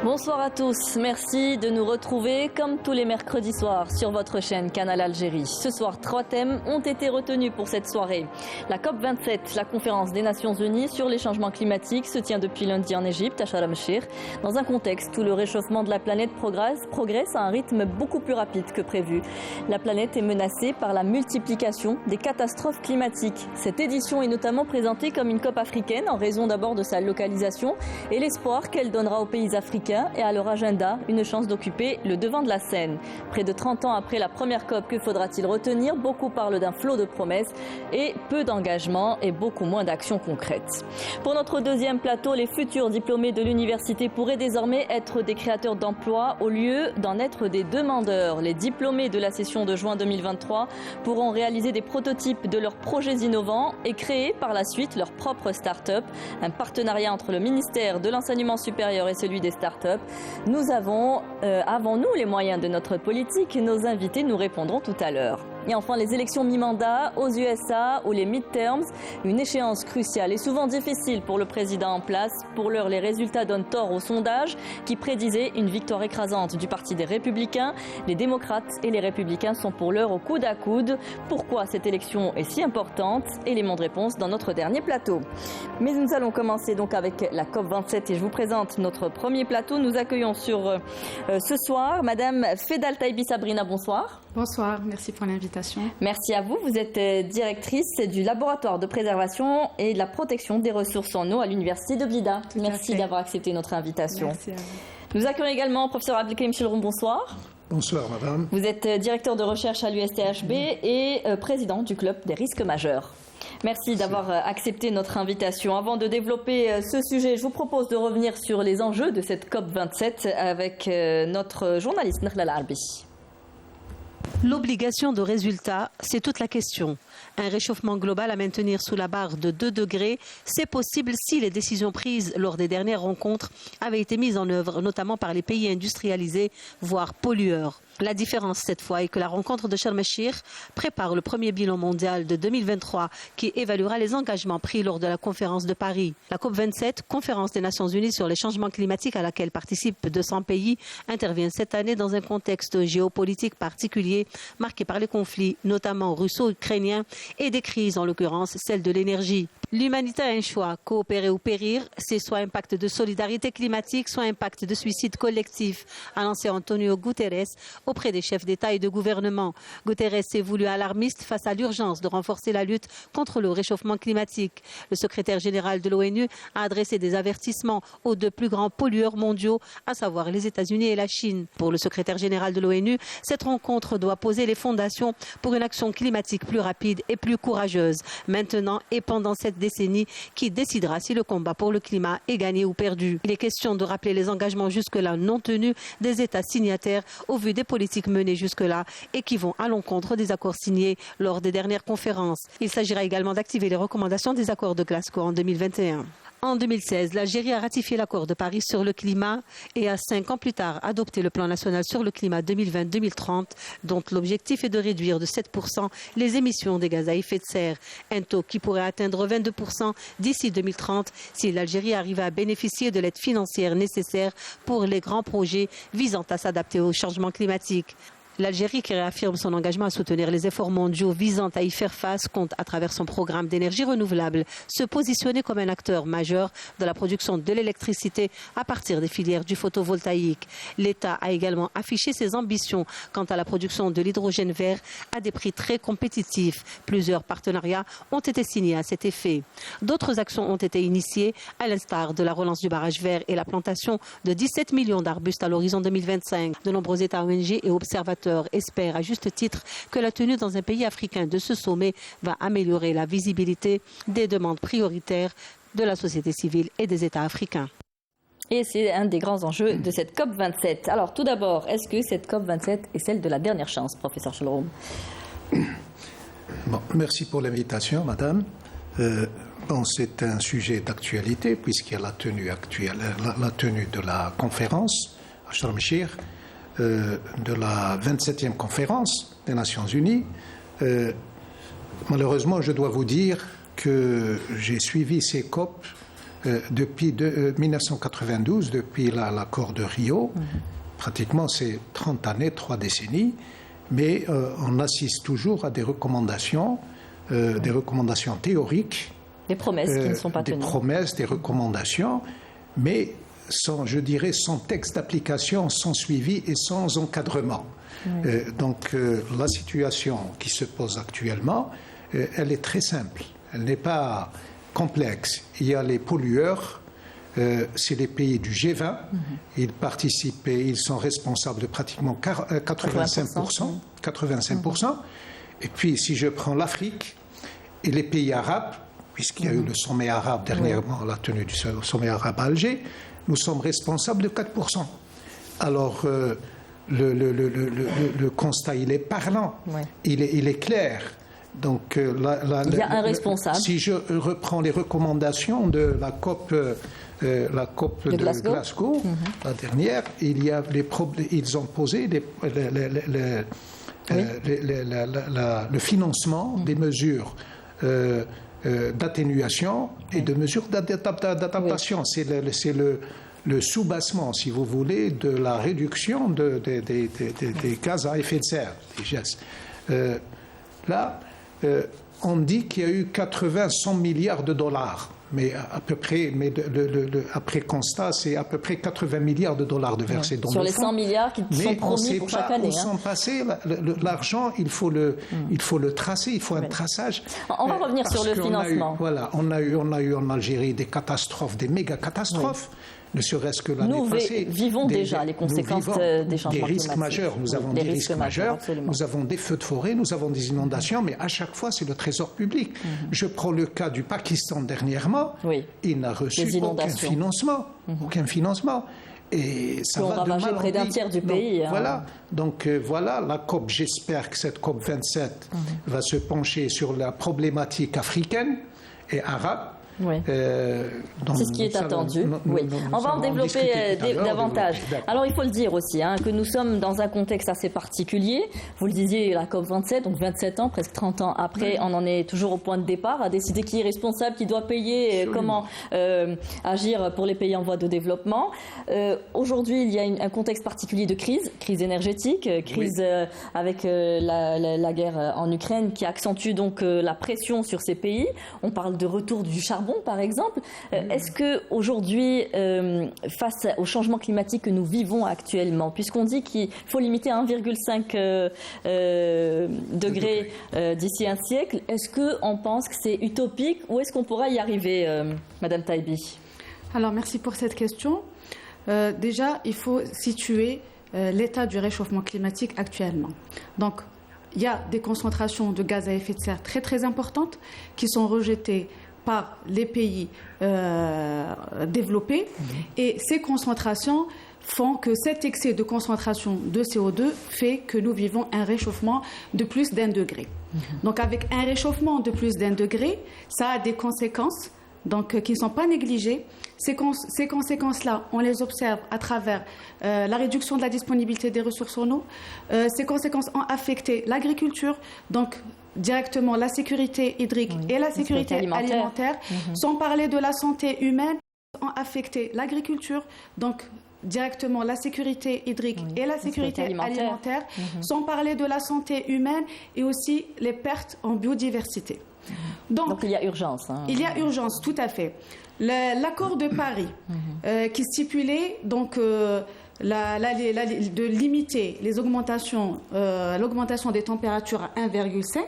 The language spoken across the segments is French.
Bonsoir à tous, merci de nous retrouver comme tous les mercredis soirs sur votre chaîne Canal Algérie. Ce soir, 3 thèmes ont été retenus pour cette soirée. La COP27, la conférence des Nations Unies sur les changements climatiques, se tient depuis lundi en Égypte, à Sharm el-Sheikh, dans un contexte où le réchauffement de la planète progresse à un rythme beaucoup plus rapide que prévu. La planète est menacée par la multiplication des catastrophes climatiques. Cette édition est notamment présentée comme une COP africaine en raison d'abord de sa localisation et l'espoir qu'elle donnera aux pays africains et à leur agenda une chance d'occuper le devant de la scène. Près de 30 ans après la première COP, que faudra-t-il retenir? Beaucoup parlent d'un flot de promesses et peu d'engagement et beaucoup moins d'actions concrètes. Pour notre deuxième plateau, les futurs diplômés de l'université pourraient désormais être des créateurs d'emplois au lieu d'en être des demandeurs. Les diplômés de la session de juin 2023 pourront réaliser des prototypes de leurs projets innovants et créer par la suite leur propre start-up. Un partenariat entre le ministère de l'Enseignement supérieur et celui des start-up. Nous avons-nous les moyens de notre politique? Nos invités nous répondront tout à l'heure. Et enfin, les élections mi-mandat aux USA ou les midterms, une échéance cruciale et souvent difficile pour le président en place. Pour l'heure, les résultats donnent tort aux sondages qui prédisaient une victoire écrasante du Parti des Républicains. Les démocrates et les républicains sont pour l'heure au coude à coude. Pourquoi cette élection est si importante? Élément de réponse dans notre dernier plateau. Mais nous allons commencer donc avec la COP27 et je vous présente notre premier plateau. Nous accueillons sur ce soir Madame Fedal Taibi Sabrina, bonsoir. Bonsoir, merci pour l'invitation. Merci à vous. Vous êtes directrice du laboratoire de préservation et de la protection des ressources en eau à l'université de Blida. Merci d'avoir accepté notre invitation. Merci à vous. Nous accueillons également professeur Abdelkrim Chilroum, bonsoir. Bonsoir madame. Vous êtes directeur de recherche à l'USTHB et président du club des risques majeurs. Merci d'avoir accepté notre invitation. Avant de développer ce sujet, je vous propose de revenir sur les enjeux de cette COP27 avec notre journaliste Nakhla Larbi. L'obligation de résultat, c'est toute la question. Un réchauffement global à maintenir sous la barre de 2 degrés, c'est possible si les décisions prises lors des dernières rencontres avaient été mises en œuvre, notamment par les pays industrialisés, voire pollueurs. La différence cette fois est que la rencontre de Sharm el-Sheikh prépare le premier bilan mondial de 2023 qui évaluera les engagements pris lors de la conférence de Paris. La COP27, conférence des Nations Unies sur les changements climatiques à laquelle participent 200 pays, intervient cette année dans un contexte géopolitique particulier marqué par les conflits, notamment russo-ukrainiens, et des crises, en l'occurrence celle de l'énergie. L'humanité a un choix, coopérer ou périr, c'est soit un pacte de solidarité climatique, soit un pacte de suicide collectif, a lancé Antonio Guterres auprès des chefs d'État et de gouvernement. Guterres s'est voulu alarmiste face à l'urgence de renforcer la lutte contre le réchauffement climatique. Le secrétaire général de l'ONU a adressé des avertissements aux 2 plus grands pollueurs mondiaux, à savoir les États-Unis et la Chine. Pour le secrétaire général de l'ONU, cette rencontre doit poser les fondations pour une action climatique plus rapide et plus courageuse, maintenant et pendant cette décennie qui décidera si le combat pour le climat est gagné ou perdu. Il est question de rappeler les engagements jusque-là non tenus des États signataires au vu des politiques menées jusque-là et qui vont à l'encontre des accords signés lors des dernières conférences. Il s'agira également d'activer les recommandations des accords de Glasgow en 2021. En 2016, l'Algérie a ratifié l'accord de Paris sur le climat et a 5 ans plus tard adopté le plan national sur le climat 2020-2030 dont l'objectif est de réduire de 7% les émissions des gaz à effet de serre, un taux qui pourrait atteindre 22% d'ici 2030 si l'Algérie arrive à bénéficier de l'aide financière nécessaire pour les grands projets visant à s'adapter au changement climatique. L'Algérie, qui réaffirme son engagement à soutenir les efforts mondiaux visant à y faire face, compte, à travers son programme d'énergie renouvelable, se positionner comme un acteur majeur de la production de l'électricité à partir des filières du photovoltaïque. L'État a également affiché ses ambitions quant à la production de l'hydrogène vert à des prix très compétitifs. Plusieurs partenariats ont été signés à cet effet. D'autres actions ont été initiées, à l'instar de la relance du barrage vert et la plantation de 17 millions d'arbustes à l'horizon 2025. De nombreux États ONG et observateurs espère à juste titre que la tenue dans un pays africain de ce sommet va améliorer la visibilité des demandes prioritaires de la société civile et des États africains. Et c'est un des grands enjeux de cette COP27. Alors tout d'abord, est-ce que cette COP27 est celle de la dernière chance, professeur Chilroum? Bon, merci pour l'invitation, madame. C'est un sujet d'actualité puisqu'il y a la tenue de la conférence à Sharm el-Sheikh, de la 27e conférence des Nations Unies. Malheureusement, je dois vous dire que j'ai suivi ces COP depuis 1992, depuis l'accord de Rio, pratiquement c'est 30 années, 3 décennies, mais on assiste toujours à des recommandations théoriques. Des promesses qui ne sont pas tenues. Des promesses, des recommandations, mais sans texte d'application, sans suivi et sans encadrement. Donc la situation qui se pose actuellement, elle est très simple. Elle n'est pas complexe. Il y a les pollueurs, c'est les pays du G20. Ils participent et ils sont responsables de pratiquement 85%. Et puis si je prends l'Afrique et les pays arabes, puisqu'il y a eu le sommet arabe dernièrement, la tenue du sommet arabe à Alger, nous sommes responsables de 4%. Alors, le constat, il est parlant, il est clair. Donc, il y a un responsable. Si je reprends les recommandations de la COP de Glasgow, la dernière, ils ont posé le financement des mesures d'atténuation et de mesures d'adaptation. C'est le soubassement, si vous voulez, de la réduction des gaz à effet de serre, des gestes. Là, on dit qu'il y a eu 100 milliards de dollars. Mais à peu près, après constat, c'est à peu près 80 milliards de dollars de versés dans sur le les 100 milliards qui sont promis pour chaque année. Où sont passés l'argent, il faut le tracer, il faut un traçage. On va revenir sur le financement. On a eu en Algérie des catastrophes, des méga-catastrophes. Ne serait-ce que l'année passée. Nous vivons déjà les conséquences des changements climatiques. Des risques majeurs. Nous avons des risques majeurs. Nous avons des feux de forêt, nous avons des inondations, mais à chaque fois, c'est le trésor public. Je prends le cas du Pakistan dernièrement. Il n'a reçu aucun financement. Aucun financement. Et ça va ravagé près d'un tiers du pays. Donc voilà, la COP, j'espère que cette COP 27 va se pencher sur la problématique africaine et arabe. C'est ce qui est attendu. On va en développer davantage. Alors il faut le dire aussi, que nous sommes dans un contexte assez particulier. Vous le disiez, la COP27, donc 27 ans, presque 30 ans après, on en est toujours au point de départ, à décider qui est responsable, qui doit payer, et comment agir pour les pays en voie de développement. Aujourd'hui, il y a un contexte particulier de crise énergétique, crise avec la guerre en Ukraine qui accentue donc la pression sur ces pays. On parle de retour du charbon, par exemple. Est-ce qu'aujourd'hui, face au changement climatique que nous vivons actuellement, puisqu'on dit qu'il faut limiter à 1,5 degré d'ici un siècle, est-ce qu'on pense que c'est utopique ou est-ce qu'on pourra y arriver, Madame Taïbi? Alors, merci pour cette question. Déjà, il faut situer l'état du réchauffement climatique actuellement. Donc, il y a des concentrations de gaz à effet de serre très, très importantes qui sont rejetées par les pays développés. Et ces concentrations font que cet excès de concentration de CO2 fait que nous vivons un réchauffement de plus d'1 degré. Donc avec un réchauffement de plus d'1 degré, ça a des conséquences qui ne sont pas négligées. Ces conséquences-là, on les observe à travers la réduction de la disponibilité des ressources en eau. Ces conséquences ont affecté l'agriculture, donc directement la sécurité hydrique et la sécurité alimentaire. Sans parler de la santé humaine, ont affecté l'agriculture, donc directement la sécurité hydrique et la sécurité alimentaire. Sans parler de la santé humaine et aussi les pertes en biodiversité. Donc il y a urgence. Il y a urgence, tout à fait. L'accord de Paris qui stipulait donc de limiter l'augmentation des températures à 1,5.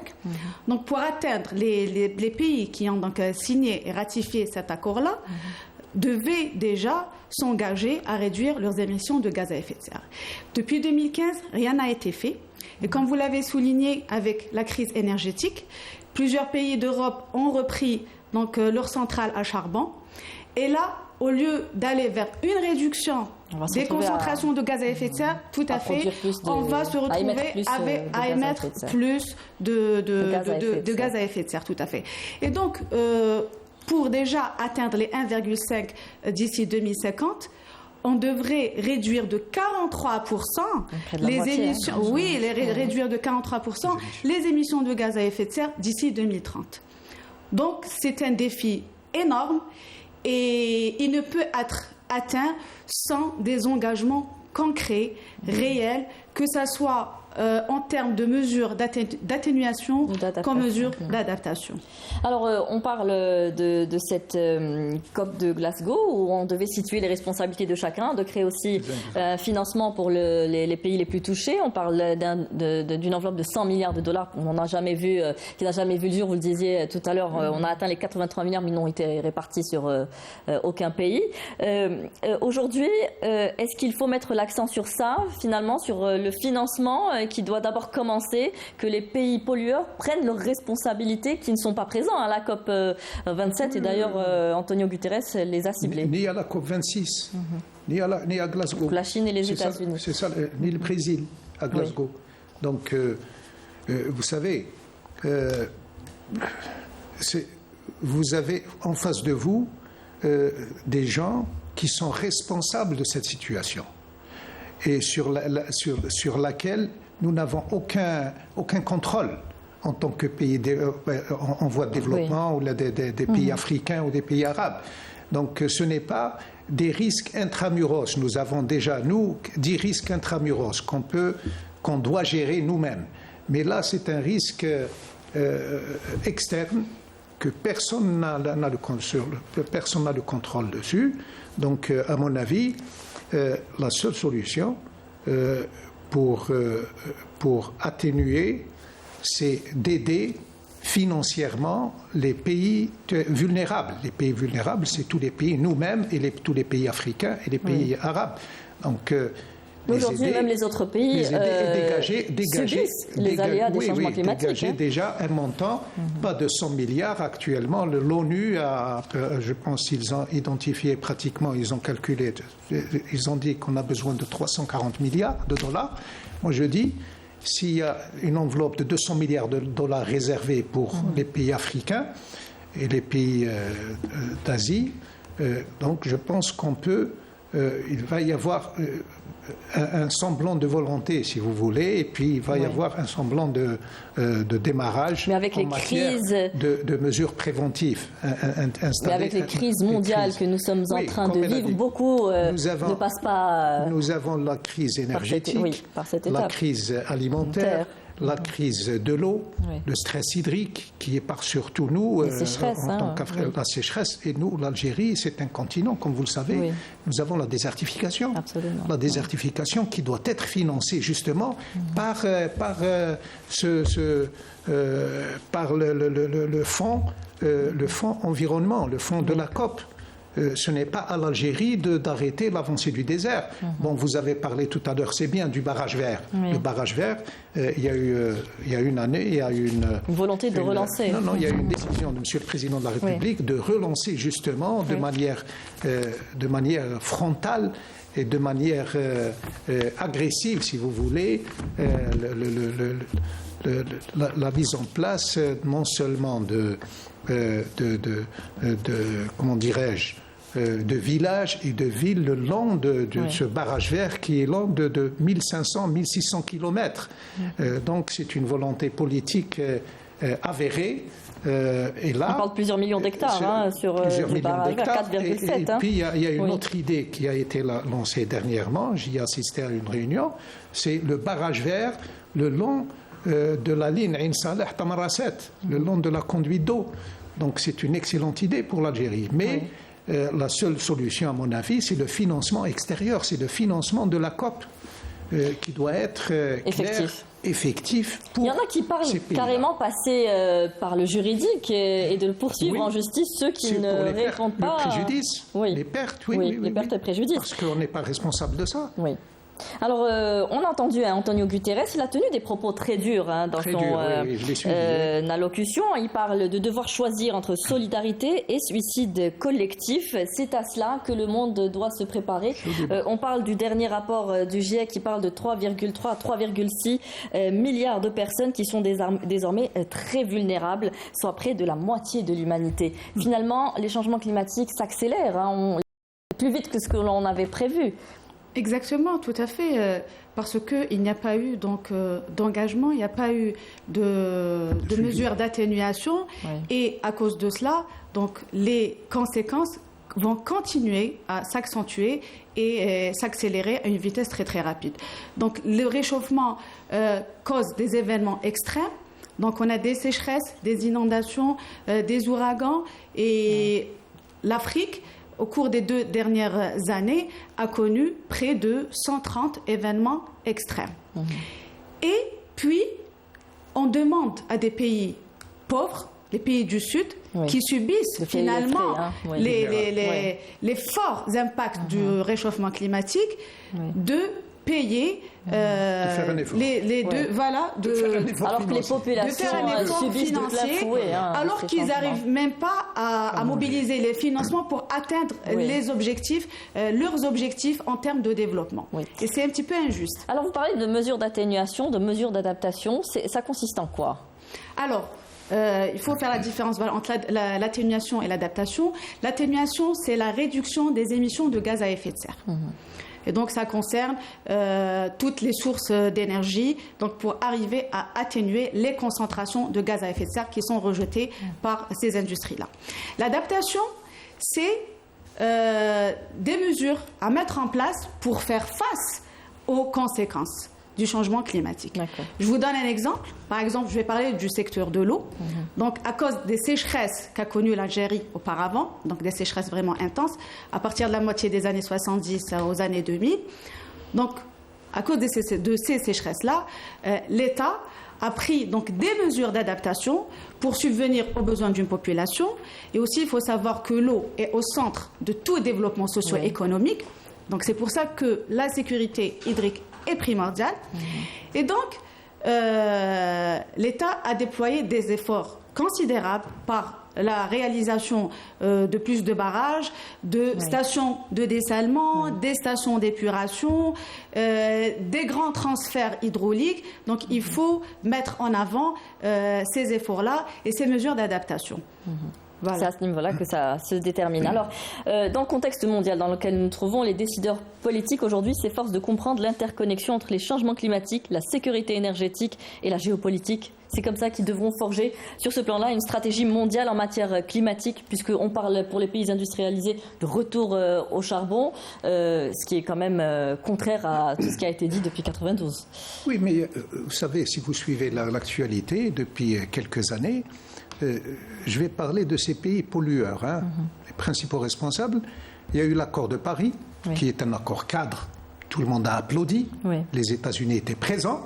Donc pour atteindre les pays qui ont donc signé et ratifié cet accord-là, devaient déjà s'engager à réduire leurs émissions de gaz à effet de serre. Depuis 2015, rien n'a été fait. Et comme vous l'avez souligné avec la crise énergétique, plusieurs pays d'Europe ont repris donc leurs centrales à charbon. Et là, au lieu d'aller vers une réduction des concentrations de gaz à effet de serre, tout à fait, on va se retrouver à émettre plus de gaz à effet de serre, tout à fait. Et donc, pour déjà atteindre les 1,5 d'ici 2050, on devrait réduire de 43% les émissions. Réduire de 43% les émissions de gaz à effet de serre d'ici 2030. Donc, c'est un défi énorme. et il ne peut être atteint sans des engagements concrets, réels, que ce soit en termes de mesures d'atténuation qu'en mesures d'adaptation. Alors, on parle de cette COP de Glasgow où on devait situer les responsabilités de chacun, de créer aussi un financement pour les pays les plus touchés. On parle d'une enveloppe de 100 milliards de dollars qu'on n'a jamais vu, qui n'a jamais vu le jour. Vous le disiez tout à l'heure, on a atteint les 83 milliards, mais ils n'ont été répartis sur aucun pays. Aujourd'hui, est-ce qu'il faut mettre l'accent sur ça, finalement, sur le financement qui doit d'abord commencer, que les pays pollueurs prennent leurs responsabilités qui ne sont pas présents à la COP 27 et d'ailleurs Antonio Guterres les a ciblés. Ni à la COP 26, ni à Glasgow. Donc la Chine et les États-Unis. C'est ça, ni le Brésil à Glasgow. Oui. Donc vous savez, vous avez en face de vous des gens qui sont responsables de cette situation et sur laquelle nous n'avons aucun contrôle en tant que pays en voie de développement ou des pays africains ou des pays arabes. Donc ce n'est pas des risques intramuros. Nous avons déjà, 10 risques intramuros qu'on doit gérer nous-mêmes. Mais là, c'est un risque externe que personne n'a le contrôle dessus. Donc, à mon avis, la seule solution pour atténuer, c'est d'aider financièrement les pays vulnérables. Les pays vulnérables, c'est tous les pays, nous-mêmes, et tous les pays africains et les pays arabes. Donc, aujourd'hui, même les autres pays subissent les aléas des changements climatiques. Dégager déjà un montant, pas de 100 milliards actuellement. L'ONU a, je pense qu'ils ont identifié pratiquement, ils ont calculé, ils ont dit qu'on a besoin de 340 milliards de dollars. Moi, je dis, s'il y a une enveloppe de 200 milliards de dollars réservée pour les pays africains et les pays d'Asie, donc je pense qu'on peut, il va y avoir un semblant de volonté, si vous voulez, et puis il va y avoir un semblant de démarrage. Mais avec les crises, de mesures préventives. Mais avec les crises mondiales que nous sommes en train de vivre, beaucoup ne passent pas. Nous avons la crise énergétique, la crise alimentaire, la crise de l'eau, le stress hydrique qui est par surtout nous en tant qu'Afrique, la sécheresse. Et nous, l'Algérie, c'est un continent, comme vous le savez. Nous avons la désertification. Absolument. La désertification qui doit être financée justement par le fonds environnement, le fonds de la COP. Ce n'est pas à l'Algérie d'arrêter l'avancée du désert. Bon, vous avez parlé tout à l'heure, c'est bien, du barrage vert. Le barrage vert, il y a une année, il y a eu une volonté de relancer. Non, il y a eu une décision de Monsieur le Président de la République de relancer justement de manière frontale et de manière agressive, si vous voulez, la mise en place non seulement comment dirais-je, de villages et de villes le long de ce barrage vert qui est long de 1500-1600 kilomètres. Donc c'est une volonté politique avérée. Et là, on parle de plusieurs millions d'hectares sur le barrage vert, 4,7. Et puis il y a une autre idée qui a été lancée dernièrement, j'y ai assisté à une réunion, c'est le barrage vert le long de la ligne Ain Saleh Tamarasset, le long de la conduite d'eau. Donc c'est une excellente idée pour l'Algérie. Mais la seule solution, à mon avis, c'est le financement extérieur, c'est le financement de la COP qui doit être effectif pour. Il y en a qui parlent carrément passer par le juridique et de le poursuivre en justice ceux qui ne répondent pas. Le préjudice, les pertes, les pertes et préjudices. Parce qu'on n'est pas responsable de ça. Oui. Alors, on a entendu Antonio Guterres, il a tenu des propos très durs dans son allocution. Il parle de devoir choisir entre solidarité et suicide collectif. C'est à cela que le monde doit se préparer. On parle du dernier rapport du GIEC qui parle de 3,3 à 3,6 milliards de personnes qui sont désormais très vulnérables, soit près de la moitié de l'humanité. Finalement, les changements climatiques s'accélèrent plus vite que ce que l'on avait prévu. Exactement, tout à fait, parce qu'il n'y a pas eu d'engagement, il n'y a pas eu de mesures d'atténuation, et à cause de cela, donc les conséquences vont continuer à s'accentuer et s'accélérer à une vitesse très très rapide. Donc le réchauffement cause des événements extrêmes. Donc on a des sécheresses, des inondations, des ouragans et l'Afrique, au cours des 2 dernières années, a connu près de 130 événements extrêmes. Et puis, on demande à des pays pauvres, les pays du Sud, qui subissent finalement les forts impacts du réchauffement climatique, de payer les deux, voilà, alors que les populations subissent de plein fouet, alors qu'ils n'arrivent même pas à mobiliser les financements pour atteindre les objectifs, leurs objectifs en termes de développement. Et c'est un petit peu injuste. Alors vous parlez de mesures d'atténuation, de mesures d'adaptation, ça consiste en quoi? Alors, il faut faire la différence entre l'atténuation et l'adaptation. L'atténuation, c'est la réduction des émissions de gaz à effet de serre. Et donc, ça concerne toutes les sources d'énergie, donc pour arriver à atténuer les concentrations de gaz à effet de serre qui sont rejetées par ces industries-là. L'adaptation, c'est des mesures à mettre en place pour faire face aux conséquences du changement climatique. Je vous donne un exemple. Par exemple, je vais parler du secteur de l'eau. Donc, à cause des sécheresses qu'a connues l'Algérie auparavant, donc des sécheresses vraiment intenses, à partir de la moitié des années 70 aux années 2000, donc, à cause de ces sécheresses-là, l'État a pris donc des mesures d'adaptation pour subvenir aux besoins d'une population. Et aussi, il faut savoir que l'eau est au centre de tout développement socio-économique. Donc, c'est pour ça que la sécurité hydrique est primordiale. Et donc, l'État a déployé des efforts considérables par la réalisation de plus de barrages, de stations de dessalement, des stations d'épuration, des grands transferts hydrauliques. Donc, il faut mettre en avant ces efforts-là et ces mesures d'adaptation. Voilà. C'est à ce niveau-là que ça se détermine. Alors, dans le contexte mondial dans lequel nous nous trouvons, les décideurs politiques aujourd'hui s'efforcent de comprendre l'interconnexion entre les changements climatiques, la sécurité énergétique et la géopolitique. C'est comme ça qu'ils devront forger sur ce plan-là une stratégie mondiale en matière climatique, puisqu'on parle pour les pays industrialisés de retour au charbon, ce qui est quand même contraire à tout ce qui a été dit depuis 1992. Oui, mais vous savez, si vous suivez l'actualité depuis quelques années, je vais parler de ces pays pollueurs, les principaux responsables. Il y a eu l'accord de Paris, qui est un accord cadre. Tout le monde a applaudi. Les États-Unis étaient présents.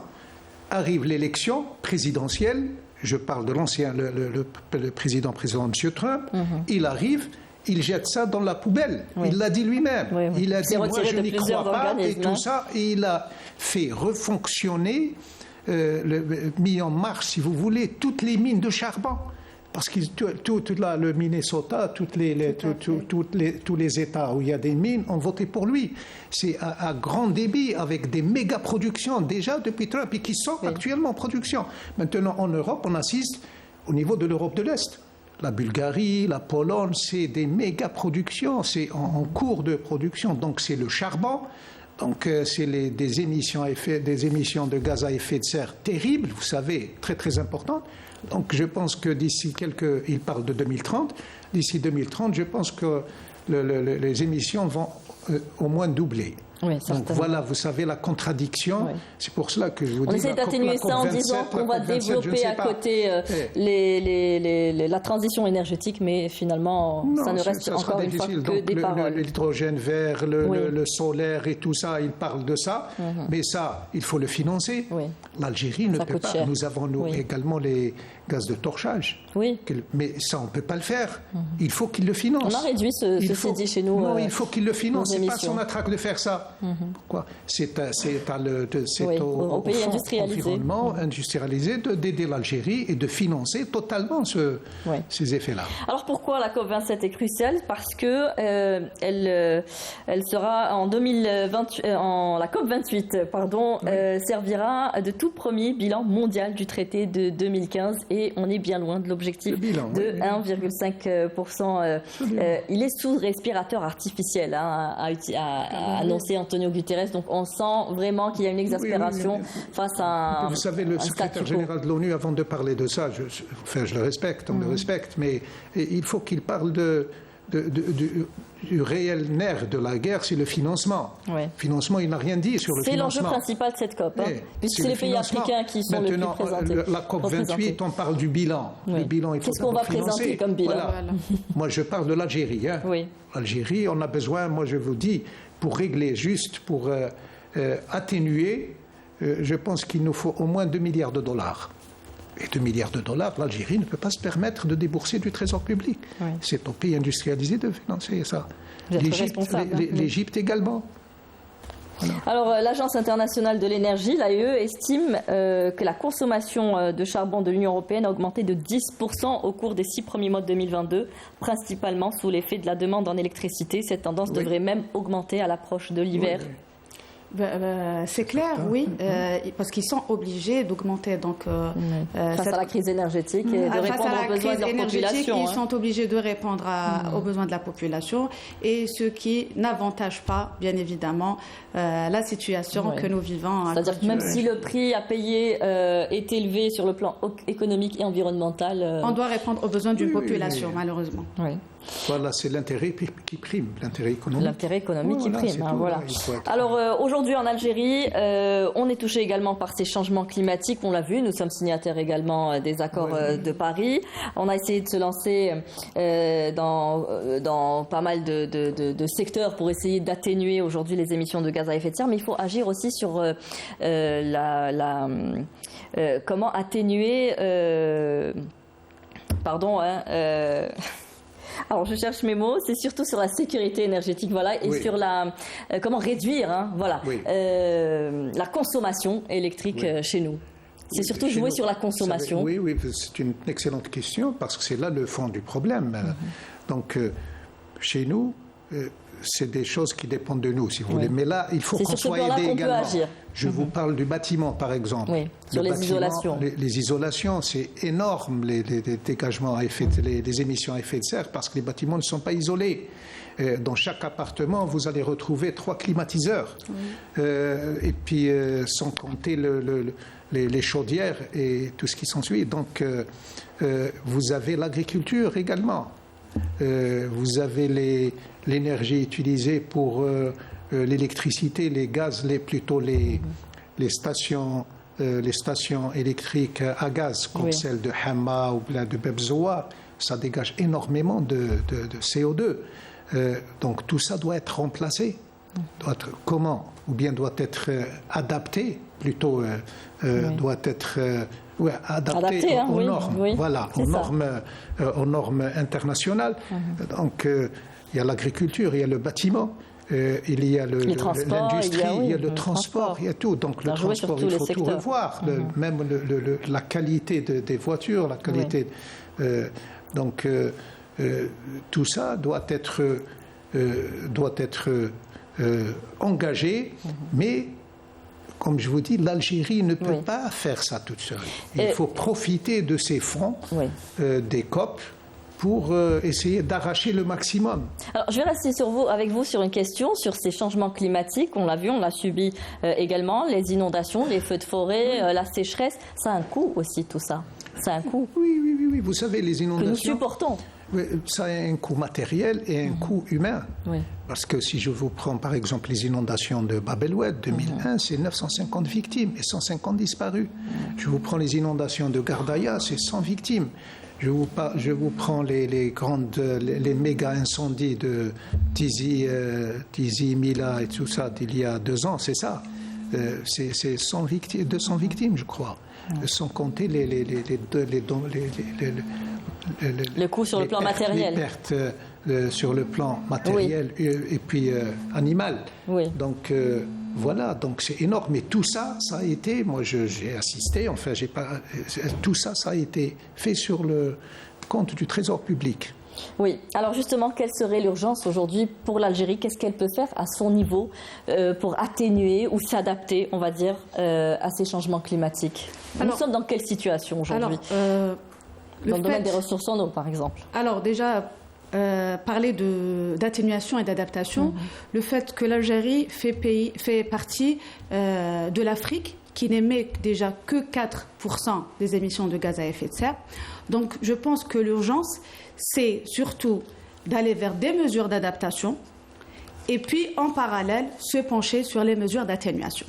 Arrive l'élection présidentielle. Je parle de l'ancien, le président M. Trump. Il arrive, il jette ça dans la poubelle. Il l'a dit lui-même. Il a dit, moi je n'y crois pas, et tout ça. Et il a fait refonctionner, mis en marche, si vous voulez, toutes les mines de charbon. Parce que le Minnesota, tous les États où il y a des mines ont voté pour lui. C'est à grand débit, avec des méga-productions déjà depuis Trump et qui sont actuellement en production. Maintenant, en Europe, on assiste au niveau de l'Europe de l'Est. La Bulgarie, la Pologne, c'est des méga-productions, c'est en cours de production. Donc c'est le charbon. Donc, c'est des émissions de gaz à effet de serre terribles, vous savez, très très importantes. Donc, je pense que il parle de 2030, d'ici 2030, je pense que les émissions vont au moins doubler. Donc voilà, vous savez la contradiction. C'est pour cela que je vous dis. On essaie d'atténuer ça en disant qu'on va développer à côté la transition énergétique, mais finalement, ça ne reste encore une fois que des paroles. L'hydrogène vert, le solaire et tout ça, ils parlent de ça, mais ça, il faut le financer. L'Algérie ne peut pas. Nous avons également les gaz de torchage. Mais ça, on ne peut pas le faire. Il faut qu'il le finance. On a réduit ceci dit chez nous. Non, il faut qu'il le finance. C'est pas son attraque de faire ça. Pourquoi ? C'est au pays industrialisé d'aider l'Algérie et de financer totalement ces effets-là. Alors pourquoi la COP27 est cruciale ? Parce que elle sera en 2028, la COP28, servira de tout premier bilan mondial du traité de 2015 et on est bien loin de l'objectif de 1,5%. Il est sous respirateur artificiel, a annoncé Antonio Guterres, donc on sent vraiment qu'il y a une exaspération face à vous savez, le secrétaire général de l'ONU, avant de parler de ça, je le respecte, on le respecte, mais il faut qu'il parle du réel nerf de la guerre, c'est le financement. Oui. Le financement, il n'a rien dit sur le financement. C'est l'enjeu principal de cette COP, puisque c'est les pays africains qui sont le plus présentés. La COP 28, on parle du bilan. Oui. Le bilan, il faut qu'est-ce qu'on va présenter comme bilan? Voilà. Moi, je parle de l'Algérie. Oui. L'Algérie, on a besoin, moi je vous dis, pour régler juste, pour atténuer, je pense qu'il nous faut au moins 2 milliards de dollars. Et 2 milliards de dollars, l'Algérie ne peut pas se permettre de débourser du trésor public. Oui. C'est au pays industrialisé de financer ça. L'Égypte également. Voilà. Alors, l'Agence internationale de l'énergie, l'AIE, estime que la consommation de charbon de l'Union européenne a augmenté de 10% au cours des 6 premiers mois de 2022, principalement sous l'effet de la demande en électricité. Cette tendance devrait même augmenter à l'approche de l'hiver. Oui. C'est clair, oui, parce qu'ils sont obligés d'augmenter face à la crise énergétique et de répondre aux besoins de leur population. Ils sont obligés de répondre aux besoins de la population, et ce qui n'avantage pas, bien évidemment, la situation que nous vivons. C'est-à-dire que même si le prix à payer est élevé sur le plan économique et environnemental, on doit répondre aux besoins d'une population, malheureusement. Oui. Voilà, c'est l'intérêt qui prime, l'intérêt économique. L'intérêt économique qui prime, voilà. Alors aujourd'hui en Algérie, on est touché également par ces changements climatiques, on l'a vu, nous sommes signataires également des accords de Paris. On a essayé de se lancer dans pas mal de secteurs pour essayer d'atténuer aujourd'hui les émissions de gaz à effet de serre, mais il faut agir aussi sur comment atténuer... Alors, je cherche mes mots. C'est surtout sur la sécurité énergétique, voilà, et sur la comment réduire, la consommation électrique chez nous. C'est surtout jouer sur la consommation. Oui, c'est une excellente question parce que c'est là le fond du problème. Donc, chez nous, c'est des choses qui dépendent de nous, si vous voulez. Mais là, il faut qu'on soit aidé également. Je vous parle du bâtiment, par exemple. Oui, sur les isolations. Les isolations, c'est énorme, les dégagements à effet, les émissions à effet de serre, parce que les bâtiments ne sont pas isolés. Dans chaque appartement, vous allez retrouver 3 climatiseurs. Et puis, sans compter les chaudières et tout ce qui s'ensuit. Donc, vous avez l'agriculture également. Vous avez l'énergie utilisée pour l'électricité, les gaz, plutôt les stations électriques à gaz, comme celle de Hama ou de Bebzoa. Ça dégage énormément de CO2. Donc tout ça doit être remplacé. Comment? Ou bien doit être adapté, plutôt doit être... adapté aux normes, aux normes internationales. Donc, il y a l'agriculture, il y a le bâtiment, il y a l'industrie, il y a le transport, il y a tout. Donc, le transport, il faut tout revoir, même la qualité des voitures, la qualité. Donc, tout ça doit être engagé, mais comme je vous dis, l'Algérie ne peut pas faire ça toute seule. Il faut profiter de ces fonds des COP pour essayer d'arracher le maximum. Alors, je vais rester avec vous sur une question sur ces changements climatiques. On l'a vu, on l'a subi également, les inondations, les feux de forêt, la sécheresse. Ça a un coût aussi, tout ça. Ça a un coût. Oui. Vous savez, les inondations... Que nous supportons. Ça a un coût matériel et un coût humain. Parce que si je vous prends par exemple les inondations de Bab el-Oued 2001, c'est 950 victimes et 150 disparus. Je vous prends les inondations de Gardaya, c'est 100 victimes. Je vous prends les méga incendies de Tizi, Mila et tout ça d'il y a 2 ans, c'est ça. C'est 200 victimes, je crois. Sans compter le coût sur le plan matériel. Les pertes sur le plan matériel et puis animal. Donc voilà, donc c'est énorme. Mais tout ça, ça a été, moi j'ai assisté, enfin tout ça, ça a été fait sur le compte du Trésor public. Oui, alors justement, quelle serait l'urgence aujourd'hui pour l'Algérie? Qu'est-ce qu'elle peut faire à son niveau pour atténuer ou s'adapter, on va dire, à ces changements climatiques? Nous sommes dans quelle situation aujourd'hui? Dans le domaine des ressources en eau, par exemple. Alors déjà, parler d'atténuation et d'adaptation, le fait que l'Algérie fait partie de l'Afrique, qui n'émet déjà que 4% des émissions de gaz à effet de serre. Donc je pense que l'urgence, c'est surtout d'aller vers des mesures d'adaptation et puis en parallèle se pencher sur les mesures d'atténuation.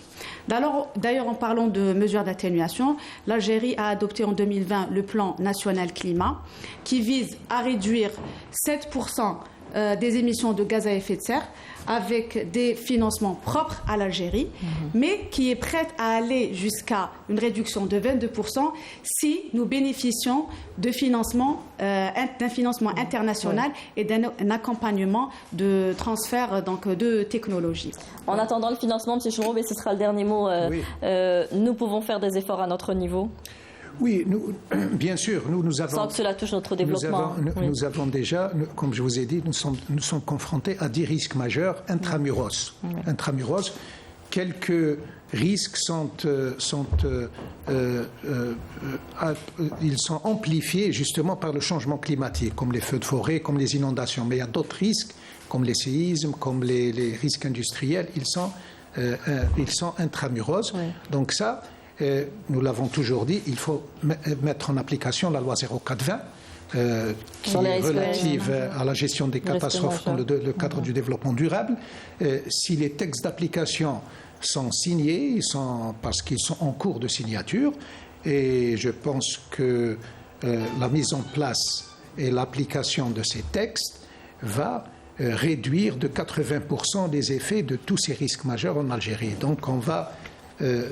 D'ailleurs, en parlant de mesures d'atténuation, l'Algérie a adopté en 2020 le plan national climat qui vise à réduire 7% des émissions de gaz à effet de serre avec des financements propres à l'Algérie, mais qui est prête à aller jusqu'à une réduction de 22% si nous bénéficions de financement, d'un financement international et d'un accompagnement de transfert donc, de technologies. En attendant le financement, M. Chouroub, et ce sera le dernier mot, nous pouvons faire des efforts à notre niveau? Oui, bien sûr, nous avons... Sans que cela touche notre développement. Nous avons déjà, comme je vous ai dit, nous sommes confrontés à 10 risques majeurs intramuros. Intramuros, quelques risques ils sont amplifiés justement par le changement climatique, comme les feux de forêt, comme les inondations. Mais il y a d'autres risques, comme les séismes, comme les risques industriels, ils sont intramuros. Donc ça... nous l'avons toujours dit, il faut mettre en application la loi 0420 qui est relative à la gestion des catastrophes dans le cadre du développement durable. Si les textes d'application sont signés, parce qu'ils sont en cours de signature, et je pense que la mise en place et l'application de ces textes va réduire de 80% les effets de tous ces risques majeurs en Algérie. Donc on va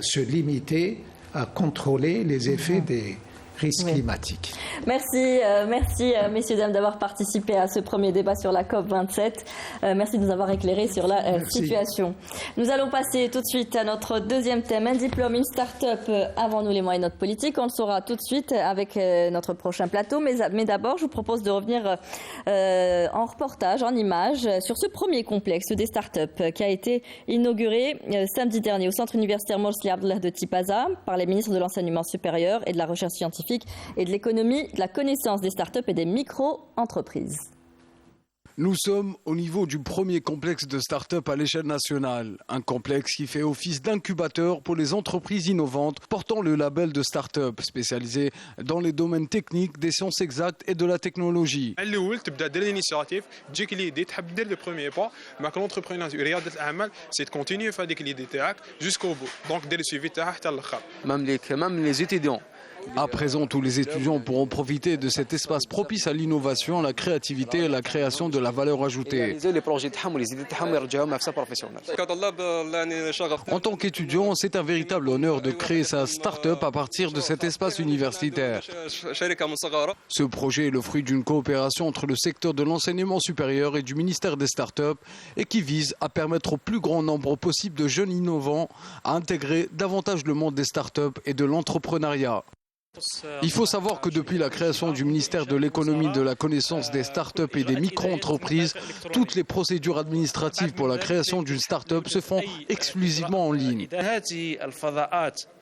se limiter à contrôler les effets des risques climatiques. Merci, messieurs, dames, d'avoir participé à ce premier débat sur la COP27. Merci de nous avoir éclairé sur la situation. Nous allons passer tout de suite à notre deuxième thème, un diplôme, une start-up, avant-nous les moyens de notre politique. On le saura tout de suite avec notre prochain plateau. Mais d'abord, je vous propose de revenir en reportage, en images, sur ce premier complexe des start-up qui a été inauguré samedi dernier au centre universitaire Morsli Abdullah de Tipaza par les ministres de l'Enseignement supérieur et de la Recherche scientifique et de l'économie, de la connaissance des startups et des micro-entreprises. Nous sommes au niveau du premier complexe de start-up à l'échelle nationale. Un complexe qui fait office d'incubateur pour les entreprises innovantes portant le label de start-up, spécialisé dans les domaines techniques, des sciences exactes et de la technologie. L'initiative, تجيك l'idée, تحب دير le premier pas, mais que l'entrepreneur ريادة الأعمال, c'est de continuer à faire l'idée تاعك jusqu'au bout. Donc dès le suivi تاعها حتى الآخر. Même les étudiants. À présent, tous les étudiants pourront profiter de cet espace propice à l'innovation, la créativité et la création de la valeur ajoutée. En tant qu'étudiant, c'est un véritable honneur de créer sa start-up à partir de cet espace universitaire. Ce projet est le fruit d'une coopération entre le secteur de l'enseignement supérieur et du ministère des start-up et qui vise à permettre au plus grand nombre possible de jeunes innovants à intégrer davantage le monde des start-up et de l'entrepreneuriat. Il faut savoir que depuis la création du ministère de l'économie, de la connaissance des start-up et des micro-entreprises, toutes les procédures administratives pour la création d'une start-up se font exclusivement en ligne.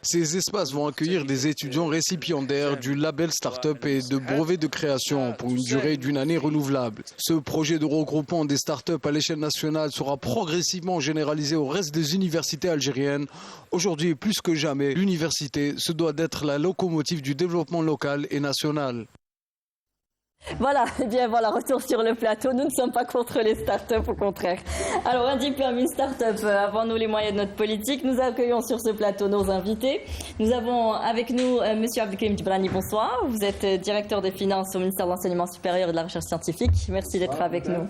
Ces espaces vont accueillir des étudiants récipiendaires du label start-up et de brevets de création pour une durée d'une année renouvelable. Ce projet de regroupement des start-up à l'échelle nationale sera progressivement généralisé au reste des universités algériennes. Aujourd'hui, plus que jamais, l'université se doit d'être la locomotive du développement local et national. Voilà, eh bien voilà, retour sur le plateau. Nous ne sommes pas contre les start-up, au contraire. Alors, un diplôme, une start-up, avant-nous les moyens de notre politique. Nous accueillons sur ce plateau nos invités. Nous avons avec nous M. Abdelkarim Djibrani, bonsoir. Vous êtes directeur des finances au ministère de l'Enseignement supérieur et de la Recherche scientifique. Merci d'être avec nous.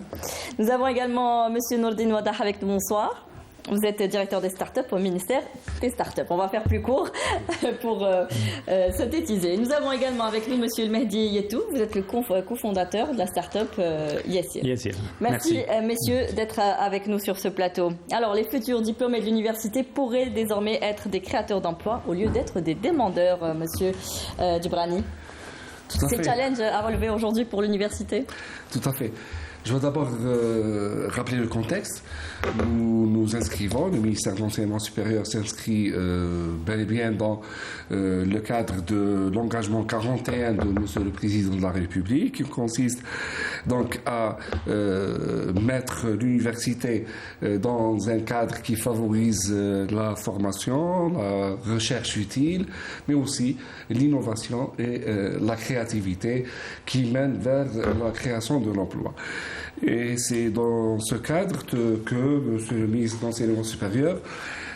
Nous avons également M. Nourdine Wadah avec nous, bonsoir. Vous êtes directeur des startups au ministère des startups. On va faire plus court pour synthétiser. Nous avons également avec nous M. El Mehdi Yetou. Vous êtes le cofondateur de la startup Yassir. Merci. Messieurs d'être avec nous sur ce plateau. Alors, les futurs diplômés de l'université pourraient désormais être des créateurs d'emplois au lieu d'être des demandeurs, M. Djibrani. C'est challenge à relever aujourd'hui pour l'université? Tout à fait. Je vais d'abord rappeler le contexte. Nous nous inscrivons, le ministère de l'Enseignement supérieur s'inscrit bel et bien dans le cadre de l'engagement 41 de Monsieur le Président de la République, qui consiste donc à mettre l'université dans un cadre qui favorise la formation, la recherche utile, mais aussi l'innovation et la créativité qui mènent vers la création de l'emploi. Et c'est dans ce cadre que le ministre de l'Enseignement supérieur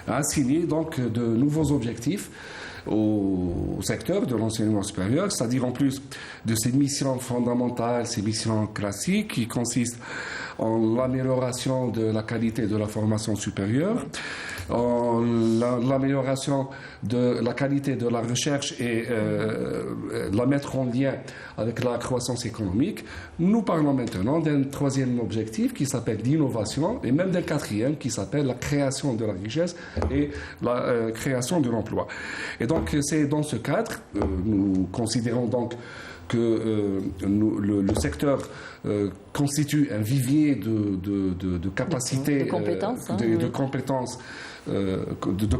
a assigné donc de nouveaux objectifs au secteur de l'enseignement supérieur, c'est-à-dire en plus de ces missions fondamentales, ces missions classiques qui consistent en l'amélioration de la qualité de la formation supérieure, en l'amélioration de la qualité de la recherche et la mettre en lien avec la croissance économique. Nous parlons maintenant d'un troisième objectif qui s'appelle l'innovation et même d'un quatrième qui s'appelle la création de la richesse et la création de l'emploi. Et donc c'est dans ce cadre, nous considérons donc que le secteur constitue un vivier de capacités, de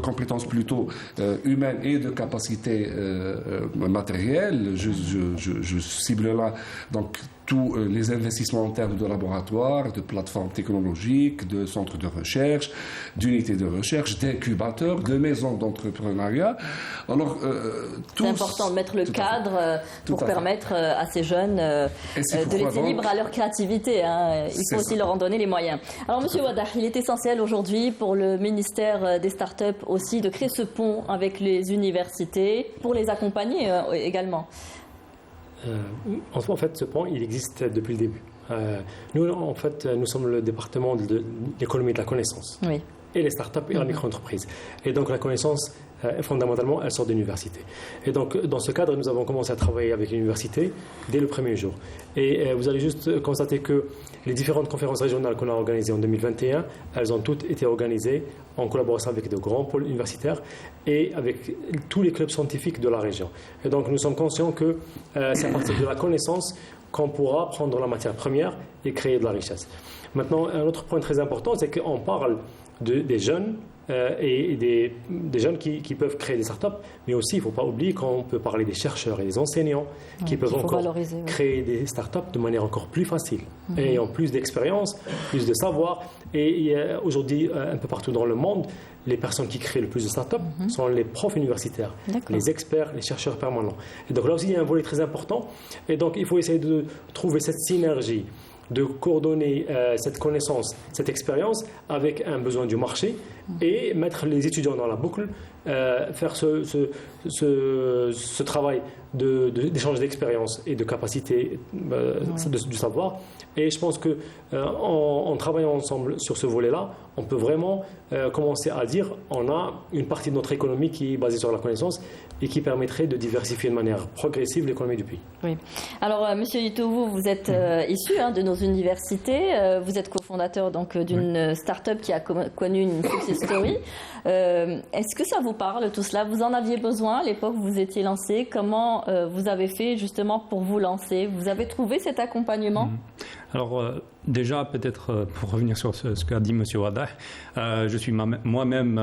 compétences plutôt humaines et de capacités matérielles. Je cible là donc tous les investissements en termes de laboratoires, de plateformes technologiques, de centres de recherche, d'unités de recherche, d'incubateurs, de maisons d'entrepreneuriat. Alors, c'est important de mettre le cadre pour permettre à ces jeunes de laisser libre à leur créativité. Hein. Il faut aussi leur en donner les moyens. Alors, Monsieur Wadah, il est essentiel aujourd'hui pour le ministère des startups aussi de créer ce pont avec les universités pour les accompagner également. En fait, ce pont, il existe depuis le début. Nous, en fait, nous sommes le département de l'économie de la connaissance. Oui. Et les startups et la micro-entreprise. Et donc, la connaissance, fondamentalement, elle sort de l'université. Et donc, dans ce cadre, nous avons commencé à travailler avec l'université dès le premier jour. Et vous allez juste constater que les différentes conférences régionales qu'on a organisées en 2021, elles ont toutes été organisées en collaboration avec de grands pôles universitaires et avec tous les clubs scientifiques de la région. Et donc, nous sommes conscients que c'est à partir de la connaissance qu'on pourra prendre la matière première et créer de la richesse. Maintenant, un autre point très important, c'est qu'on parle des jeunes et des jeunes qui peuvent créer des startups, mais aussi il ne faut pas oublier qu'on peut parler des chercheurs et des enseignants qui peuvent encore créer des startups de manière encore plus facile, ayant plus d'expérience, plus de savoir. Et aujourd'hui, un peu partout dans le monde, les personnes qui créent le plus de startups sont les profs universitaires, les experts, les chercheurs permanents. Et donc là aussi, il y a un volet très important. Et donc, il faut essayer de trouver cette synergie, de coordonner cette connaissance, cette expérience avec un besoin du marché et mettre les étudiants dans la boucle, faire ce travail d'échange d'expérience et de capacité du savoir. Et je pense qu'en travaillant ensemble sur ce volet-là, on peut vraiment commencer à dire on a une partie de notre économie qui est basée sur la connaissance et qui permettrait de diversifier de manière progressive l'économie du pays. Oui. Alors, Monsieur Lito, vous êtes issu de nos universités. Vous êtes cofondateur donc d'une start-up qui a connu une success story. Est-ce que ça vous parle tout cela? Vous en aviez besoin à l'époque où vous étiez lancé? Comment vous avez fait justement pour vous lancer? Vous avez trouvé cet accompagnement? Alors déjà, peut-être pour revenir sur ce qu'a dit M. Wadah, je suis moi-même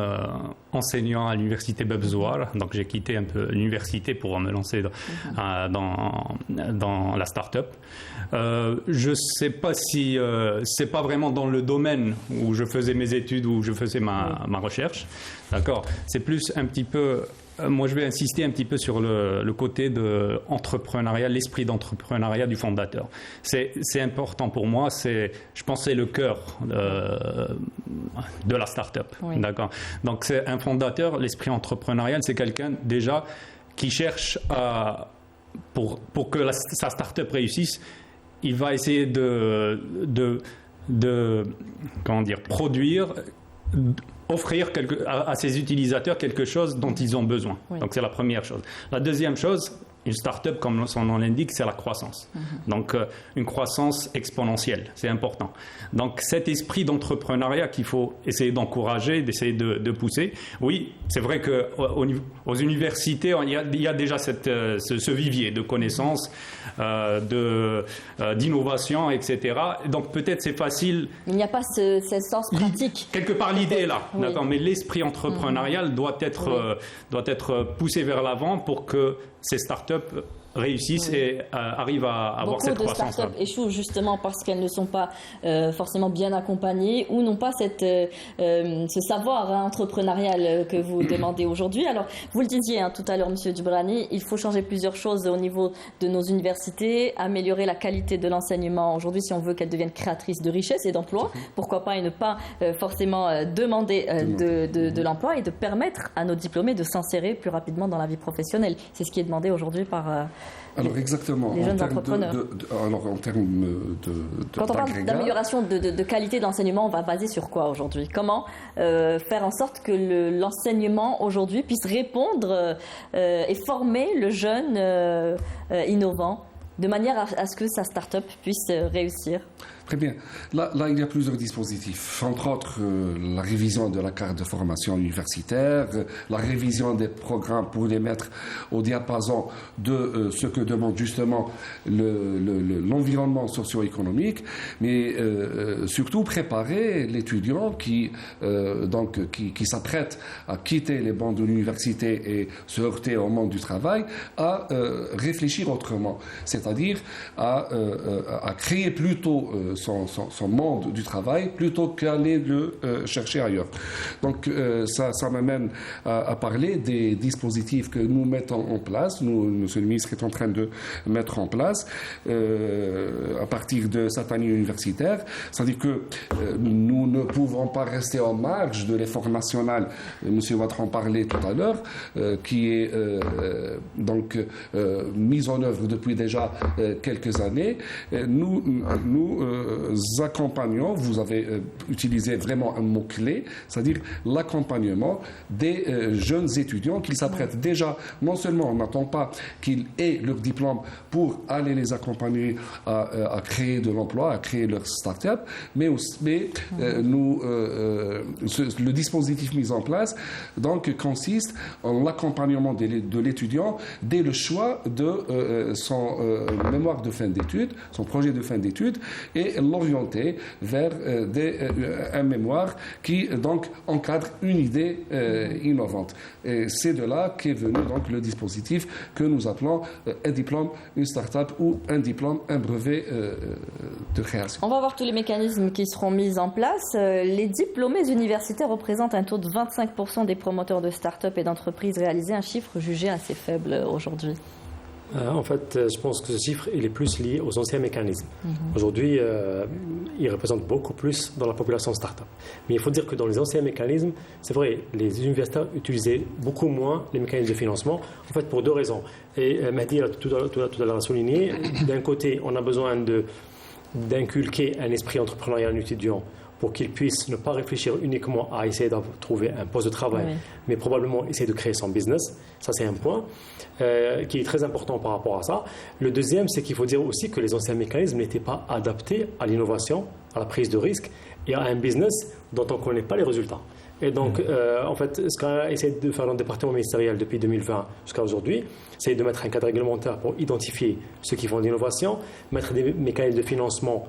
enseignant à l'université Bebzouar, donc j'ai quitté un peu l'université pour me lancer dans la start-up. Je ne sais pas si c'est pas vraiment dans le domaine où je faisais mes études, où je faisais ma recherche, d'accord. C'est plus un petit peu. Moi, je vais insister un petit peu sur le côté de entrepreneuriat, l'esprit d'entrepreneuriat du fondateur. C'est important pour moi. Je pense que c'est le cœur de la start-up. Oui. D'accord. Donc, c'est un fondateur. L'esprit entrepreneurial, c'est quelqu'un déjà qui cherche pour que sa start-up réussisse. Il va essayer de produire. Offrir à ses utilisateurs quelque chose dont ils ont besoin. Oui. Donc, c'est la première chose. La deuxième chose, une start-up, comme son nom l'indique, c'est la croissance. Donc, une croissance exponentielle, c'est important. Donc, cet esprit d'entrepreneuriat qu'il faut essayer d'encourager, d'essayer de pousser. Oui, c'est vrai qu'aux universités, il y a déjà ce vivier de connaissances, d'innovation, etc. Donc, peut-être c'est facile. Il n'y a pas ce sens pratique. Quelque part, l'idée est là, oui. D'accord, mais l'esprit entrepreneurial doit être poussé vers l'avant pour que ces startups réussissent et arrivent à avoir cette croissance. Beaucoup de startups échouent justement parce qu'elles ne sont pas forcément bien accompagnées ou n'ont pas ce savoir entrepreneurial que vous demandez aujourd'hui. Alors, vous le disiez tout à l'heure, Monsieur Djibrani, il faut changer plusieurs choses au niveau de nos universités, améliorer la qualité de l'enseignement aujourd'hui si on veut qu'elles deviennent créatrices de richesse et d'emplois. Pourquoi pas et ne pas forcément demander de l'emploi et de permettre à nos diplômés de s'insérer plus rapidement dans la vie professionnelle. C'est ce qui est demandé aujourd'hui par alors exactement. les jeunes entrepreneurs. En termes quand on parle d'amélioration de qualité de l'enseignement, on va baser sur quoi aujourd'hui? Comment faire en sorte que l'enseignement aujourd'hui puisse répondre et former le jeune innovant de manière à ce que sa start-up puisse réussir? Très bien. Là, il y a plusieurs dispositifs. Entre autres, la révision de la carte de formation universitaire, la révision des programmes pour les mettre au diapason de ce que demande justement l'environnement socio-économique, mais surtout préparer l'étudiant qui s'apprête à quitter les bancs de l'université et se heurter au monde du travail à réfléchir autrement, c'est-à-dire à créer plutôt son monde du travail plutôt qu'aller le chercher ailleurs. Donc ça m'amène à parler des dispositifs que nous mettons en place. Monsieur le ministre est en train de mettre en place à partir de cette année universitaire. C'est-à-dire que nous ne pouvons pas rester en marge de l'effort national. Monsieur Ouattara en parlait tout à l'heure, qui est mise en œuvre depuis déjà quelques années. Nous accompagnons, vous avez utilisé vraiment un mot-clé, c'est-à-dire l'accompagnement des jeunes étudiants qui s'apprêtent déjà, non seulement on n'attend pas qu'ils aient leur diplôme pour aller les accompagner à créer de l'emploi, à créer leur start-up, mais le dispositif mis en place consiste en l'accompagnement de l'étudiant dès le choix de son mémoire de fin d'études, son projet de fin d'études, et l'orienter vers un mémoire qui encadre une idée innovante. Et c'est de là qu'est venu le dispositif que nous appelons un diplôme, une start-up ou un diplôme, un brevet de création. On va voir tous les mécanismes qui seront mis en place. Les diplômés universitaires représentent un taux de 25% des promoteurs de start-up et d'entreprises réalisées, un chiffre jugé assez faible aujourd'hui. En fait, je pense que ce chiffre il est plus lié aux anciens mécanismes. Aujourd'hui, il représente beaucoup plus dans la population start-up. Mais il faut dire que dans les anciens mécanismes, c'est vrai, les universitaires utilisaient beaucoup moins les mécanismes de financement, en fait pour deux raisons. Et Mahdi a tout à l'heure souligné, d'un côté, on a besoin d'inculquer un esprit entrepreneurial à un étudiant pour qu'il puisse ne pas réfléchir uniquement à essayer de trouver un poste de travail, mais probablement essayer de créer son business. Ça, c'est un point qui est très important par rapport à ça. Le deuxième, c'est qu'il faut dire aussi que les anciens mécanismes n'étaient pas adaptés à l'innovation, à la prise de risque et à un business dont on ne connaît pas les résultats. Et donc, en fait, ce qu'on a essayé de faire dans le département ministériel depuis 2020 jusqu'à aujourd'hui, c'est de mettre un cadre réglementaire pour identifier ceux qui font de l'innovation, mettre des mécanismes de financement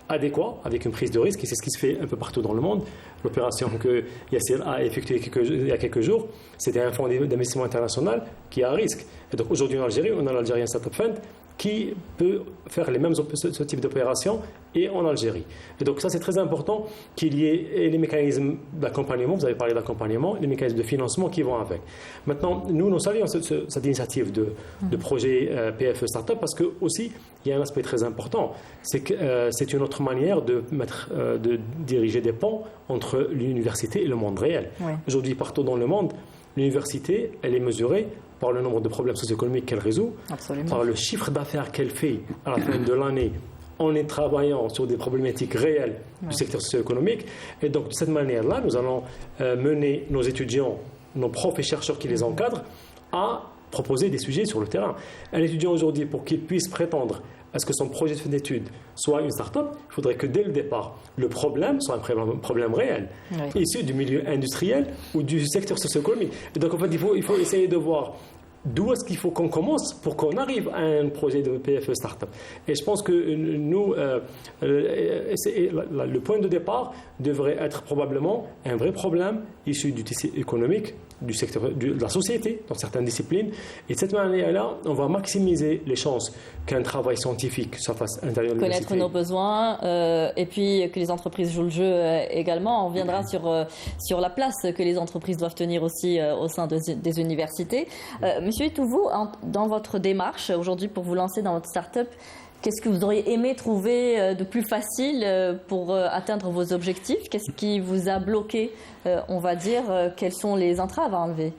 adéquat, avec une prise de risque, et c'est ce qui se fait un peu partout dans le monde. L'opération que Yassir a effectuée il y a quelques jours, c'était un fonds d'investissement international qui est à risque. Et donc aujourd'hui en Algérie, on a l'Algérien Startup Fund qui peut faire ce type d'opération et en Algérie. Et donc ça, c'est très important qu'il y ait les mécanismes d'accompagnement, vous avez parlé d'accompagnement, les mécanismes de financement qui vont avec. Maintenant, nous saluons cette initiative de projet PFE Startup parce que aussi, il y a un aspect très important, c'est que c'est une autre manière de diriger des ponts entre l'université et le monde réel. Oui. Aujourd'hui, partout dans le monde, l'université, elle est mesurée par le nombre de problèmes socio-économiques qu'elle résout, absolument, par le chiffre d'affaires qu'elle fait à la fin de l'année en travaillant sur des problématiques réelles du secteur socio-économique. Et donc, de cette manière-là, nous allons mener nos étudiants, nos profs et chercheurs qui les encadrent, à proposer des sujets sur le terrain. Un étudiant aujourd'hui, pour qu'il puisse prétendre à ce que son projet de fin d'études soit une start-up, il faudrait que dès le départ, le problème soit un problème réel, issu du milieu industriel ou du secteur socio-économique. Et donc, en fait, il faut essayer de voir d'où est-ce qu'il faut qu'on commence pour qu'on arrive à un projet de PFE Startup. Et je pense que nous, le point de départ devrait être probablement un vrai problème issu du tissu économique du secteur de la société dans certaines disciplines. Et de cette manière-là, on va maximiser les chances qu'un travail scientifique se fasse à l'intérieur de l'université. Connaître nos besoins et puis que les entreprises jouent le jeu également. On viendra sur la place que les entreprises doivent tenir aussi au sein des universités. Monsieur Itouvou, dans votre démarche aujourd'hui pour vous lancer dans votre start-up, qu'est-ce que vous auriez aimé trouver de plus facile pour atteindre vos objectifs? Qu'est-ce qui vous a bloqué, on va dire? Quelles sont les entraves à enlever?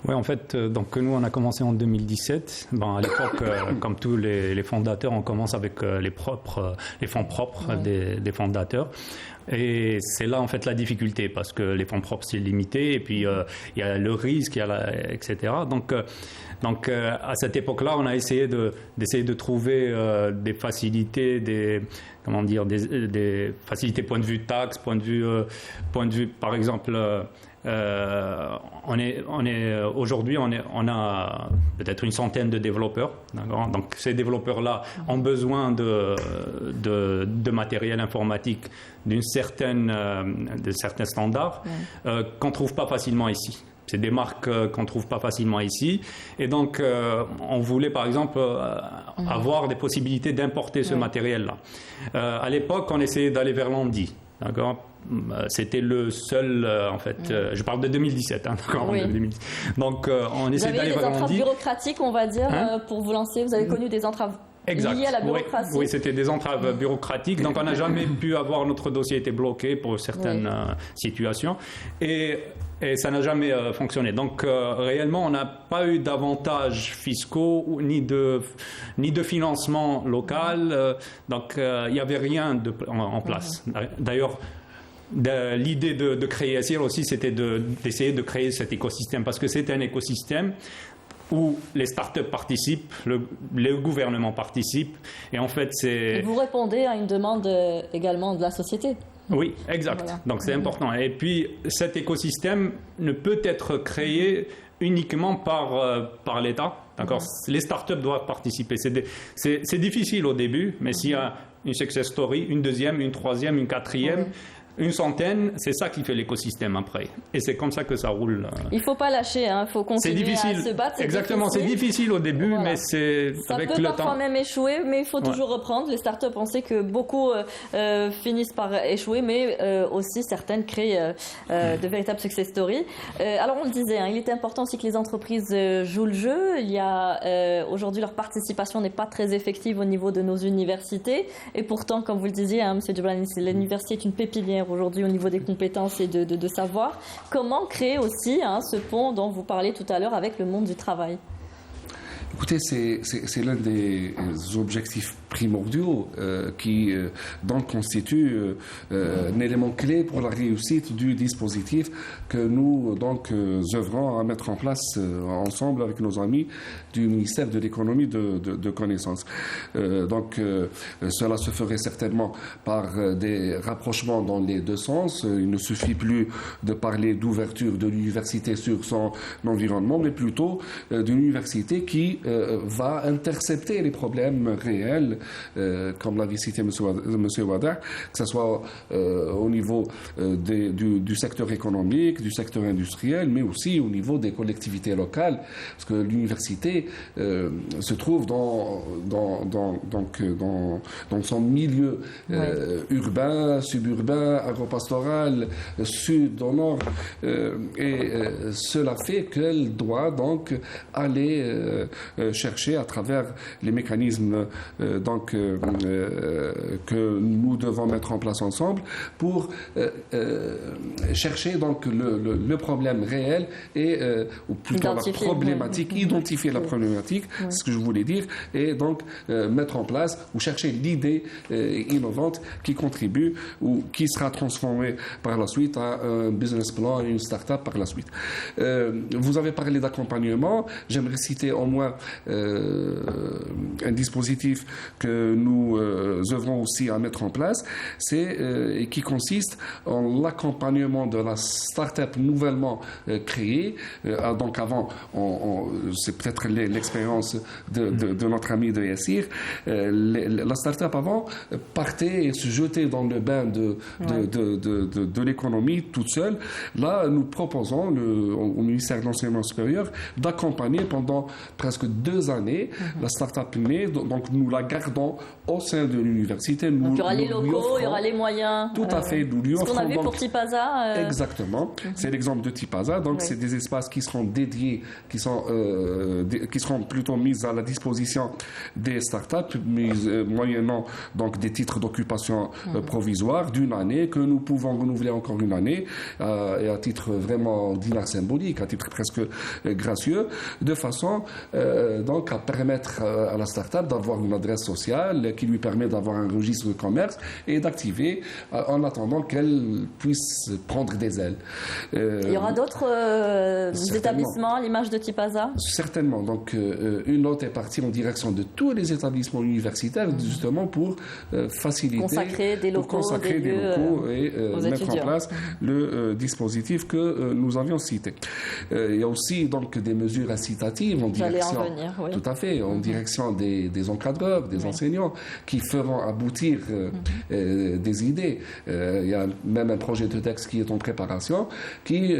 Oui, en fait, donc nous, on a commencé en 2017. À l'époque, comme tous les fondateurs, on commence avec les fonds propres des fondateurs. Et c'est là, en fait, la difficulté, parce que les fonds propres, c'est limité, et puis il y a le risque, etc. Donc, à cette époque-là, on a essayé de trouver des facilités, des facilités point de vue taxes, point de vue, par exemple, aujourd'hui, on a peut-être une centaine de développeurs. Donc, ces développeurs-là ont besoin de matériel informatique de certains standards qu'on ne trouve pas facilement ici. C'est des marques qu'on ne trouve pas facilement ici. Et donc, on voulait, par exemple, avoir des possibilités d'importer ce matériel-là. À l'époque, on essayait d'aller vers l'Andy. D'accord. C'était le seul, en fait, je parle de 2017, d'accord. Oui. 2010. Donc, on essaie d'aller vers l'Andy. Vous avez des entraves bureaucratiques, on va dire, pour vous lancer. Vous avez connu des entraves liées à la bureaucratie. Oui, c'était des entraves bureaucratiques. Donc, on n'a jamais pu avoir, notre dossier était bloqué pour certaines situations. Et ça n'a jamais fonctionné. Donc, réellement, on n'a pas eu d'avantages fiscaux ni de financement local. Donc, il n'y avait rien en place. D'ailleurs, l'idée de créer ASIR aussi, c'était d'essayer de créer cet écosystème, parce que c'est un écosystème où les startups participent, le gouvernement participe, et en fait, c'est... Et vous répondez à une demande également de la société. Oui, exact. Voilà. Donc c'est important. Et puis cet écosystème ne peut être créé uniquement par l'État. D'accord. Les startups doivent participer. C'est difficile au début, mais s'il y a une success story, une deuxième, une troisième, une quatrième, une centaine, c'est ça qui fait l'écosystème après. Et c'est comme ça que ça roule. Il ne faut pas lâcher, il faut continuer à se battre. Exactement, c'est difficile au début, mais c'est avec le temps. Ça peut parfois même échouer, mais il faut toujours reprendre. Les startups, on sait que beaucoup finissent par échouer, mais aussi certaines créent de véritables success stories. Alors on le disait, il est important aussi que les entreprises jouent le jeu. Il y a aujourd'hui, leur participation n'est pas très effective au niveau de nos universités. Et pourtant, comme vous le disiez, M. Djibrani, l'université est une pépinière aujourd'hui au niveau des compétences et de savoir. Comment créer aussi ce pont dont vous parlez tout à l'heure avec le monde du travail? Écoutez, c'est l'un des objectifs primordiaux qui donc constitue un élément clé pour la réussite du dispositif que nous donc œuvrons à mettre en place ensemble avec nos amis du ministère de l'économie de connaissances. Donc cela se ferait certainement par des rapprochements dans les deux sens. Il ne suffit plus de parler d'ouverture de l'université sur son environnement, mais plutôt d'une université qui va intercepter les problèmes réels, comme l'avait cité M. Wada, que ce soit au niveau du secteur économique, du secteur industriel, mais aussi au niveau des collectivités locales, parce que l'université se trouve dans son milieu urbain, suburbain, agropastoral, sud au nord, et cela fait qu'elle doit donc aller chercher à travers les mécanismes que nous devons mettre en place ensemble pour chercher donc le problème réel et ou plutôt la problématique, identifier la problématique, c'est ce que je voulais dire, et donc mettre en place ou chercher l'idée innovante qui contribue ou qui sera transformée par la suite à un business plan et une start-up par la suite. Vous avez parlé d'accompagnement, j'aimerais citer au moins un dispositif que nous œuvrons aussi à mettre en place, et qui consiste en l'accompagnement de la start-up nouvellement créée. Donc avant, c'est peut-être l'expérience de notre ami de Yassir, la start-up avant partait et se jetait dans le bain de l'économie toute seule. Là, nous proposons au ministère de l'Enseignement supérieur d'accompagner pendant presque 2 années la start-up née. Donc nous la gardons au sein de l'université. Donc il y aura les locaux, il y aura les moyens. Tout à fait. Nous lui offrons. Ce qu'on a vu pour Tipaza. Exactement. C'est l'exemple de Tipaza. Donc c'est des espaces qui seront dédiés, qui seront plutôt mis à la disposition des start-up, moyennant donc des titres d'occupation provisoire d'une année que nous pouvons renouveler encore une année et à titre vraiment ordinaire, symbolique, à titre presque gracieux, de façon donc à permettre à la start-up d'avoir une adresse sociale qui lui permet d'avoir un registre de commerce et d'activer en attendant qu'elle puisse prendre des ailes. Il y aura d'autres établissements à l'image de Tipaza? Certainement. Donc une note est partie en direction de tous les établissements universitaires justement pour faciliter, consacrer des locaux et mettre en place le dispositif que nous avions cité. Il y a aussi donc des mesures incitatives en direction, tout à fait, en direction des encadreurs, des enseignants, qui feront aboutir des idées. Il y a même un projet de texte qui est en préparation, qui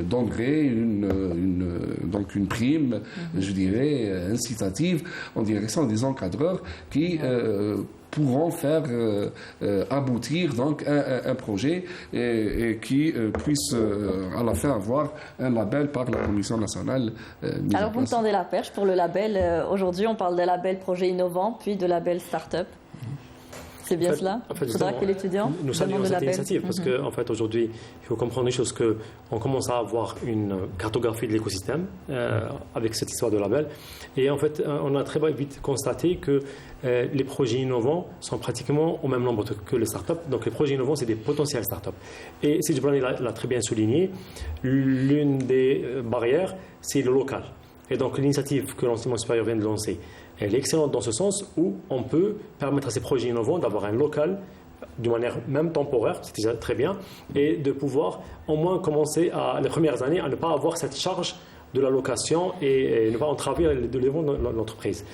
donnerait une prime, je dirais, incitative en direction des encadreurs qui pourront faire aboutir donc un projet et qui puisse à la fin avoir un label par la Commission nationale. Alors vous me tendez la perche pour le label. Aujourd'hui, on parle de label projet innovant, puis de label start-up. C'est bien cela. Il faudra que l'étudiant nous saluons cette initiative parce qu'en fait aujourd'hui il faut comprendre une chose, qu'on commence à avoir une cartographie de l'écosystème avec cette histoire de label, et en fait on a très vite constaté que les projets innovants sont pratiquement au même nombre que les startups. Donc les projets innovants, c'est des potentiels startups. Et Sidi Djibrani l'a très bien souligné, l'une des barrières, c'est le local. Et donc l'initiative que l'enseignement supérieur vient de lancer, elle est excellente dans ce sens où on peut permettre à ces projets innovants d'avoir un local d'une manière même temporaire, c'est déjà très bien, et de pouvoir au moins commencer les premières années à ne pas avoir cette charge de la location et ne pas entraver le développement de l'entreprise.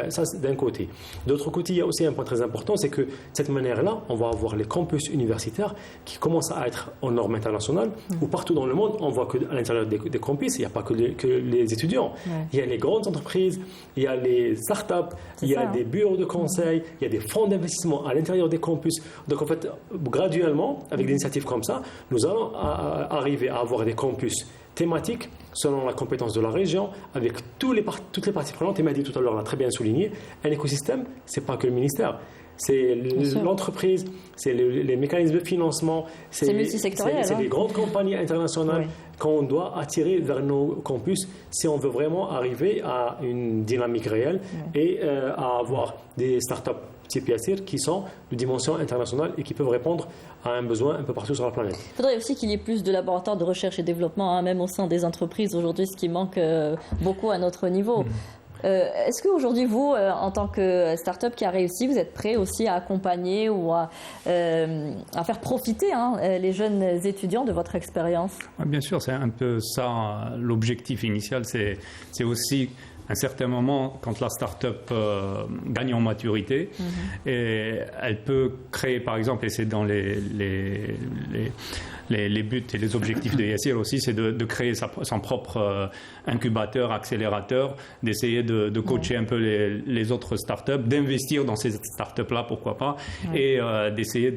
Ça, c'est d'un côté. D'autre côté, il y a aussi un point très important, c'est que de cette manière-là, on va avoir les campus universitaires qui commencent à être en norme internationale, où partout dans le monde, on voit qu'à l'intérieur des campus, il n'y a pas que les étudiants. Ouais. Il y a les grandes entreprises, il y a les startups, il y a des bureaux de conseil, il y a des fonds d'investissement à l'intérieur des campus. Donc en fait, graduellement, avec des initiatives comme ça, nous allons arriver à avoir des campus thématiques selon la compétence de la région, avec toutes les parties prenantes. Et m'a dit tout à l'heure, l'a très bien souligné, un écosystème, c'est pas que le ministère, c'est l'entreprise, c'est les mécanismes de financement, c'est multisectoriel. C'est les grandes compagnies internationales qu'on doit attirer vers nos campus si on veut vraiment arriver à une dynamique réelle et à avoir des startups type Yassir qui sont de dimension internationale et qui peuvent répondre à un besoin un peu partout sur la planète. Il faudrait aussi qu'il y ait plus de laboratoires de recherche et développement, même au sein des entreprises aujourd'hui, ce qui manque beaucoup à notre niveau. Est-ce qu'aujourd'hui, vous, en tant que start-up qui a réussi, vous êtes prêt aussi à accompagner ou à faire profiter les jeunes étudiants de votre expérience? Bien sûr, c'est un peu ça l'objectif initial. C'est aussi à un certain moment, quand la start-up gagne en maturité, et elle peut créer, par exemple, et c'est dans les buts et les objectifs de Yassir aussi, c'est de créer son propre incubateur, accélérateur, d'essayer de coacher un peu les autres startups, d'investir dans ces startups-là, pourquoi pas, et d'essayer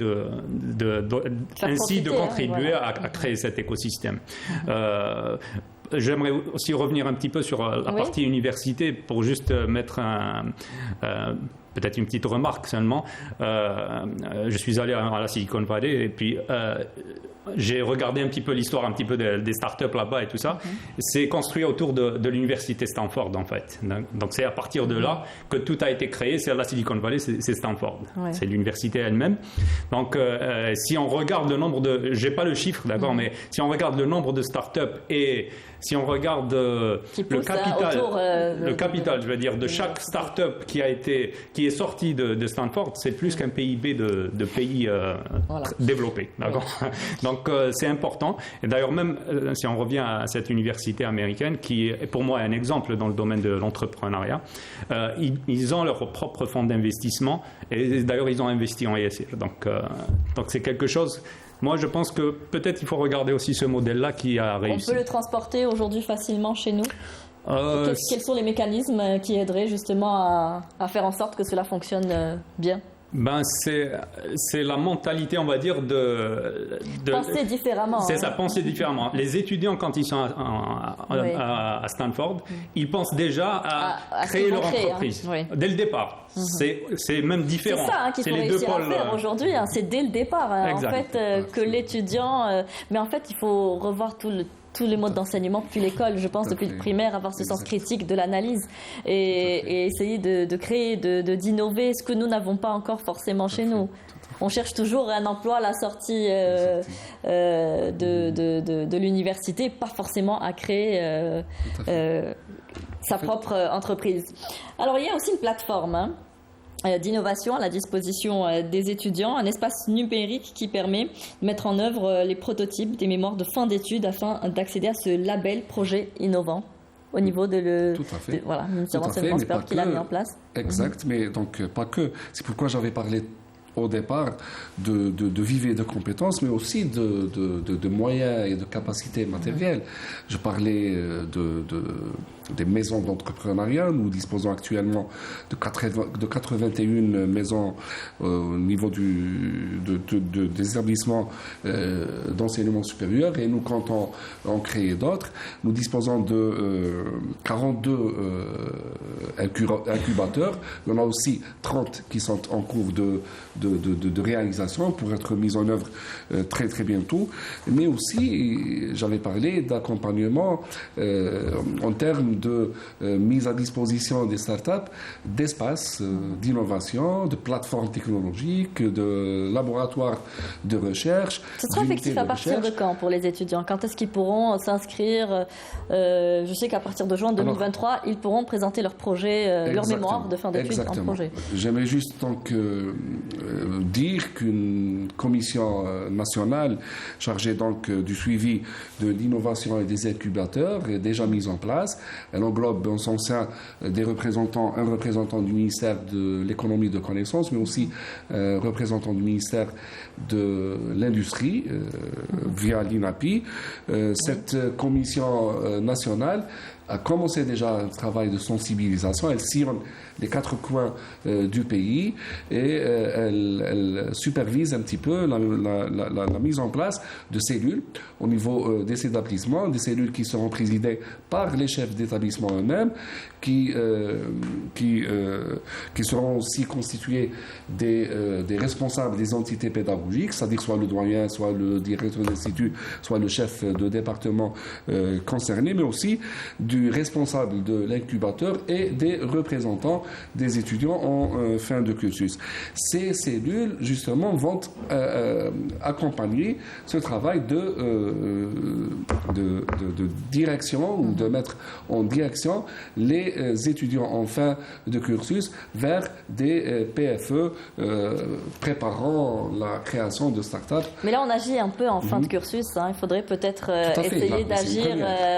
ainsi de contribuer à créer cet écosystème. J'aimerais aussi revenir un petit peu sur la partie université pour juste mettre peut-être une petite remarque seulement. Je suis allé à la Silicon Valley et puis j'ai regardé un petit peu l'histoire des startups là-bas et tout ça. C'est construit autour de l'université Stanford en fait. Donc c'est à partir de là que tout a été créé. C'est à la Silicon Valley, c'est Stanford. Ouais. C'est l'université elle-même. Donc si on regarde le nombre j'ai pas le chiffre, d'accord, mais si on regarde le nombre de startups et si on regarde le capital, je veux dire, de chaque start-up qui est sorti de Stanford, c'est plus qu'un PIB de pays développés. D'accord. Donc c'est important. Et d'ailleurs, même si on revient à cette université américaine, qui est pour moi un exemple dans le domaine de l'entrepreneuriat, ils ont leur propre fonds d'investissement et d'ailleurs, ils ont investi en ESG. Donc c'est quelque chose. Moi, je pense que peut-être il faut regarder aussi ce modèle-là qui a réussi. On peut le transporter aujourd'hui facilement chez nous ? Quels sont les mécanismes qui aideraient justement à faire en sorte que cela fonctionne bien ? C'est la mentalité, on va dire, de penser différemment. C'est ça, penser différemment. Les étudiants, quand ils sont à Stanford, ils pensent déjà à créer leur entreprise dès le départ. C'est même différent. C'est ça qu'il faut réussir à faire aujourd'hui. C'est dès le départ. En fait, que l'étudiant... mais en fait, il faut revoir tous les modes d'enseignement depuis l'école, je pense, depuis le primaire, avoir ce sens critique de l'analyse et essayer de créer, d'innover ce que nous n'avons pas encore forcément chez nous. On cherche toujours un emploi à la sortie de l'université, pas forcément à créer sa propre entreprise. Alors, il y a aussi une plateforme d'innovation à la disposition des étudiants, un espace numérique qui permet de mettre en œuvre les prototypes des mémoires de fin d'études afin d'accéder à ce label projet innovant au niveau de voilà, le ministère de l'Enseignement supérieur qui l'a mis en place. Exact, mais donc pas que. C'est pourquoi j'avais parlé au départ de vivier de compétences, mais aussi de moyens et de capacités matérielles. Je parlais des maisons d'entrepreneuriat. Nous disposons actuellement de 81 maisons au niveau des établissements d'enseignement supérieur et nous comptons en créer d'autres. Nous disposons de 42 incubateurs. Il y en a aussi 30 qui sont en cours de réalisation pour être mis en œuvre très très bientôt. Mais aussi, j'avais parlé d'accompagnement en termes de mise à disposition des startups, d'espaces d'innovation, de plateformes technologiques, de laboratoires de recherche. Ce sera effectif à partir de quand pour les étudiants ? Quand est-ce qu'ils pourront s'inscrire ? Je sais qu'à partir de juin 2023, ils pourront présenter leur projet, leur mémoire de fin d'études en projet. J'aimerais juste donc dire qu'une commission nationale chargée donc du suivi de l'innovation et des incubateurs est déjà mise en place. Elle englobe en son sein un représentant du ministère de l'économie de connaissances, mais aussi un représentant du ministère de l'industrie via l'INAPI. Cette commission nationale a commencé déjà un travail de sensibilisation. Elle sillonne les 4 coins du pays et elle supervise un petit peu la mise en place de cellules au niveau des établissements, des cellules qui seront présidées par les chefs d'établissement eux-mêmes, qui seront aussi constitués des responsables des entités pédagogiques, c'est-à-dire soit le doyen, soit le directeur d'institut, soit le chef de département concerné, mais aussi du responsable de l'incubateur et des représentants des étudiants en fin de cursus. Ces cellules, justement, vont accompagner ce travail de direction ou de mettre en direction les étudiants en fin de cursus vers des PFE préparant la création de start-up. Mais là, on agit un peu en fin de cursus. Il faudrait peut-être essayer d'agir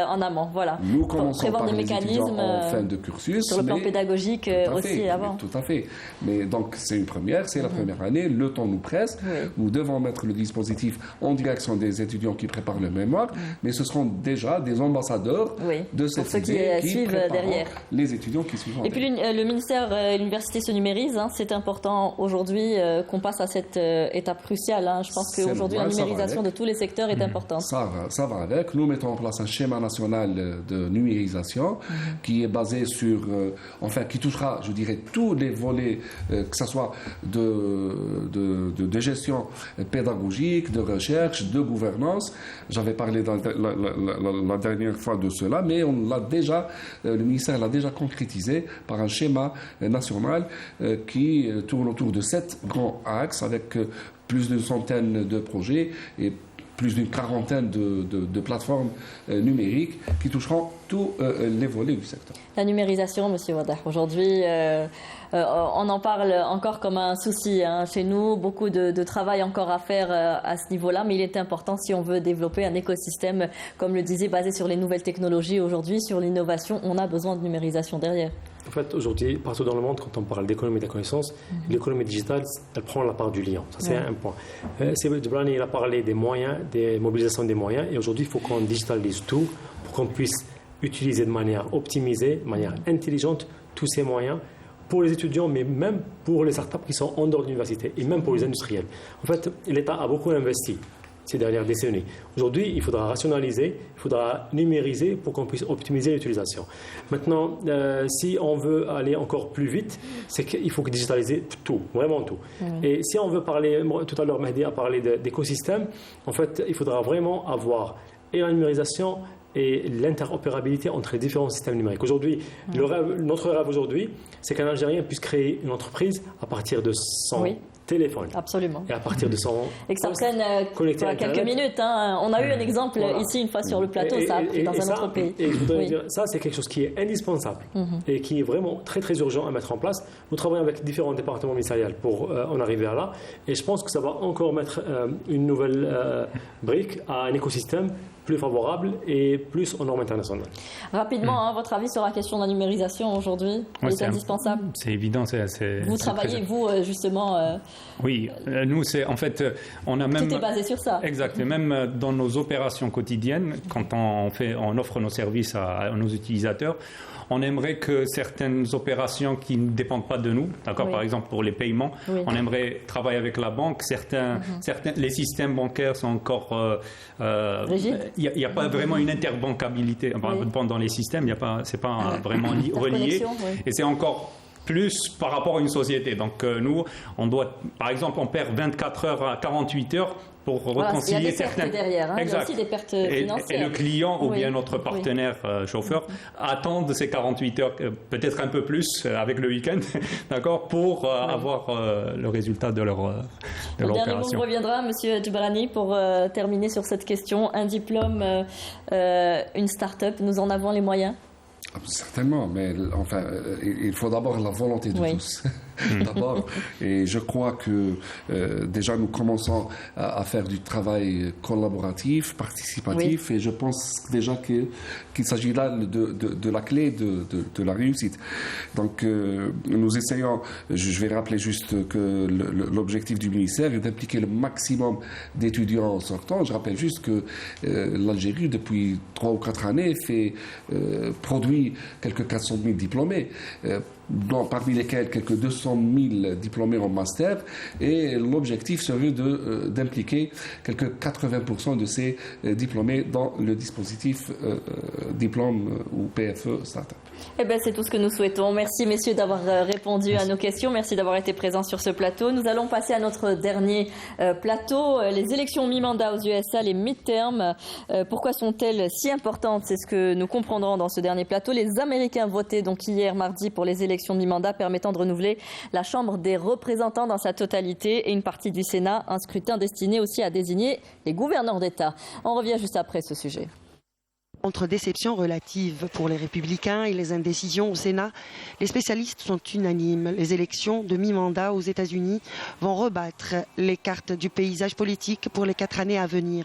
en amont. Voilà. Nous commençons prévoir par des les mécanismes en fin de cursus. sur le plan pédagogique aussi avant. Tout à fait. Mais donc, c'est une première, c'est la première année. Le temps nous presse. Oui. Nous devons mettre le dispositif en direction des étudiants qui préparent le mémoire. Mais ce seront déjà des ambassadeurs de cette idée qui suivent derrière. Les étudiants qui suivent. Et puis le ministère et l'université se numérisent. C'est important aujourd'hui qu'on passe à cette étape cruciale. Je pense qu'aujourd'hui, la numérisation de tous les secteurs est importante. Ça va avec. Nous mettons en place un schéma national de numérisation numérisation qui est basée sur, qui touchera, je dirais, tous les volets, que ce soit de gestion pédagogique, de recherche, de gouvernance. J'avais parlé la dernière fois de cela, mais le ministère l'a déjà concrétisé par un schéma national qui tourne autour de 7 grands axes avec plus d'une centaine de projets et plus d'une quarantaine de plateformes numériques qui toucheront tous les volets du secteur. La numérisation, M. Wadah, aujourd'hui, on en parle encore comme un souci chez nous. Beaucoup de travail encore à faire à ce niveau-là, mais il est important si on veut développer un écosystème, comme le disait, basé sur les nouvelles technologies aujourd'hui, sur l'innovation, on a besoin de numérisation derrière. En fait, aujourd'hui, partout dans le monde, quand on parle d'économie de la connaissance, l'économie digitale, elle prend la part du lion. Ça, c'est un point. Seyed Djibrani, il a parlé des moyens, des mobilisations des moyens. Et aujourd'hui, il faut qu'on digitalise tout pour qu'on puisse utiliser de manière optimisée, de manière intelligente, tous ces moyens pour les étudiants, mais même pour les startups qui sont en dehors de l'université et même pour les industriels. En fait, l'État a beaucoup investi ces dernières décennies. Aujourd'hui, il faudra rationaliser, il faudra numériser pour qu'on puisse optimiser l'utilisation. Maintenant, si on veut aller encore plus vite, c'est qu'il faut digitaliser tout, vraiment tout. Et si on veut parler, tout à l'heure Mehdi a parlé d'écosystème, en fait, il faudra vraiment avoir et la numérisation et l'interopérabilité entre les différents systèmes numériques. Aujourd'hui, notre rêve aujourd'hui, c'est qu'un Algérien puisse créer une entreprise à partir de son téléphone. Absolument. Et à partir de son et que ça prenne quelques minutes. On a eu un exemple ici une fois sur le plateau, ça a pris dans un autre pays. Et je voudrais dire, ça c'est quelque chose qui est indispensable et qui est vraiment très très urgent à mettre en place. Nous travaillons avec différents départements ministériels pour en arriver à là. Et je pense que ça va encore mettre une nouvelle brique à un écosystème plus favorable et plus en normes internationales. Rapidement, votre avis sur la question de la numérisation aujourd'hui est indispensable. C'est évident. Vous travaillez, vous, justement... Oui, nous, en fait, on a même... Tout est basé sur ça. Exact. Et même dans nos opérations quotidiennes, quand on offre nos services à nos utilisateurs, on aimerait que certaines opérations qui ne dépendent pas de nous, d'accord, par exemple pour les paiements, on aimerait travailler avec la banque. Certains, les systèmes bancaires sont encore rigides. Il n'y a pas vraiment une interbancabilité dans les systèmes. C'est pas vraiment relié. Et c'est encore plus par rapport à une société. Donc nous, on doit, par exemple, on perd 24 heures à 48 heures pour reconcilier il y a des certains. Pertes derrière, il y a aussi des pertes financières. Et le client ou bien notre partenaire chauffeur attendent ces 48 heures, peut-être un peu plus avec le week-end, d'accord, pour avoir le résultat de leur opération. On reviendra, Monsieur Djibrani, pour terminer sur cette question. Un diplôme, une start-up, nous en avons les moyens? Certainement, mais enfin, il faut d'abord la volonté de tous. D'abord, et je crois que déjà nous commençons à faire du travail collaboratif, participatif, et je pense déjà qu'il s'agit là de la clé de la réussite. Donc nous essayons, je vais rappeler juste que l'objectif du ministère est d'impliquer le maximum d'étudiants sortants. Je rappelle juste que l'Algérie, depuis 3 ou 4 années, produit quelques 400 000 diplômés. Parmi lesquels quelques 200 000 diplômés en master, et l'objectif serait d'impliquer quelques 80% de ces diplômés dans le dispositif diplôme ou PFE Startup. Eh bien, c'est tout ce que nous souhaitons. Merci, messieurs, d'avoir répondu à nos questions. Merci d'avoir été présents sur ce plateau. Nous allons passer à notre dernier plateau. Les élections mi-mandat aux USA, les mid-terms. Pourquoi sont-elles si importantes? C'est ce que nous comprendrons dans ce dernier plateau. Les Américains votaient donc hier mardi pour les élections mi-mandat permettant de renouveler la Chambre des représentants dans sa totalité et une partie du Sénat, un scrutin destiné aussi à désigner les gouverneurs d'État. On revient juste après ce sujet. Entre déceptions relatives pour les Républicains et les indécisions au Sénat, les spécialistes sont unanimes. Les élections de mi-mandat aux États-Unis vont rebattre les cartes du paysage politique pour les 4 années à venir.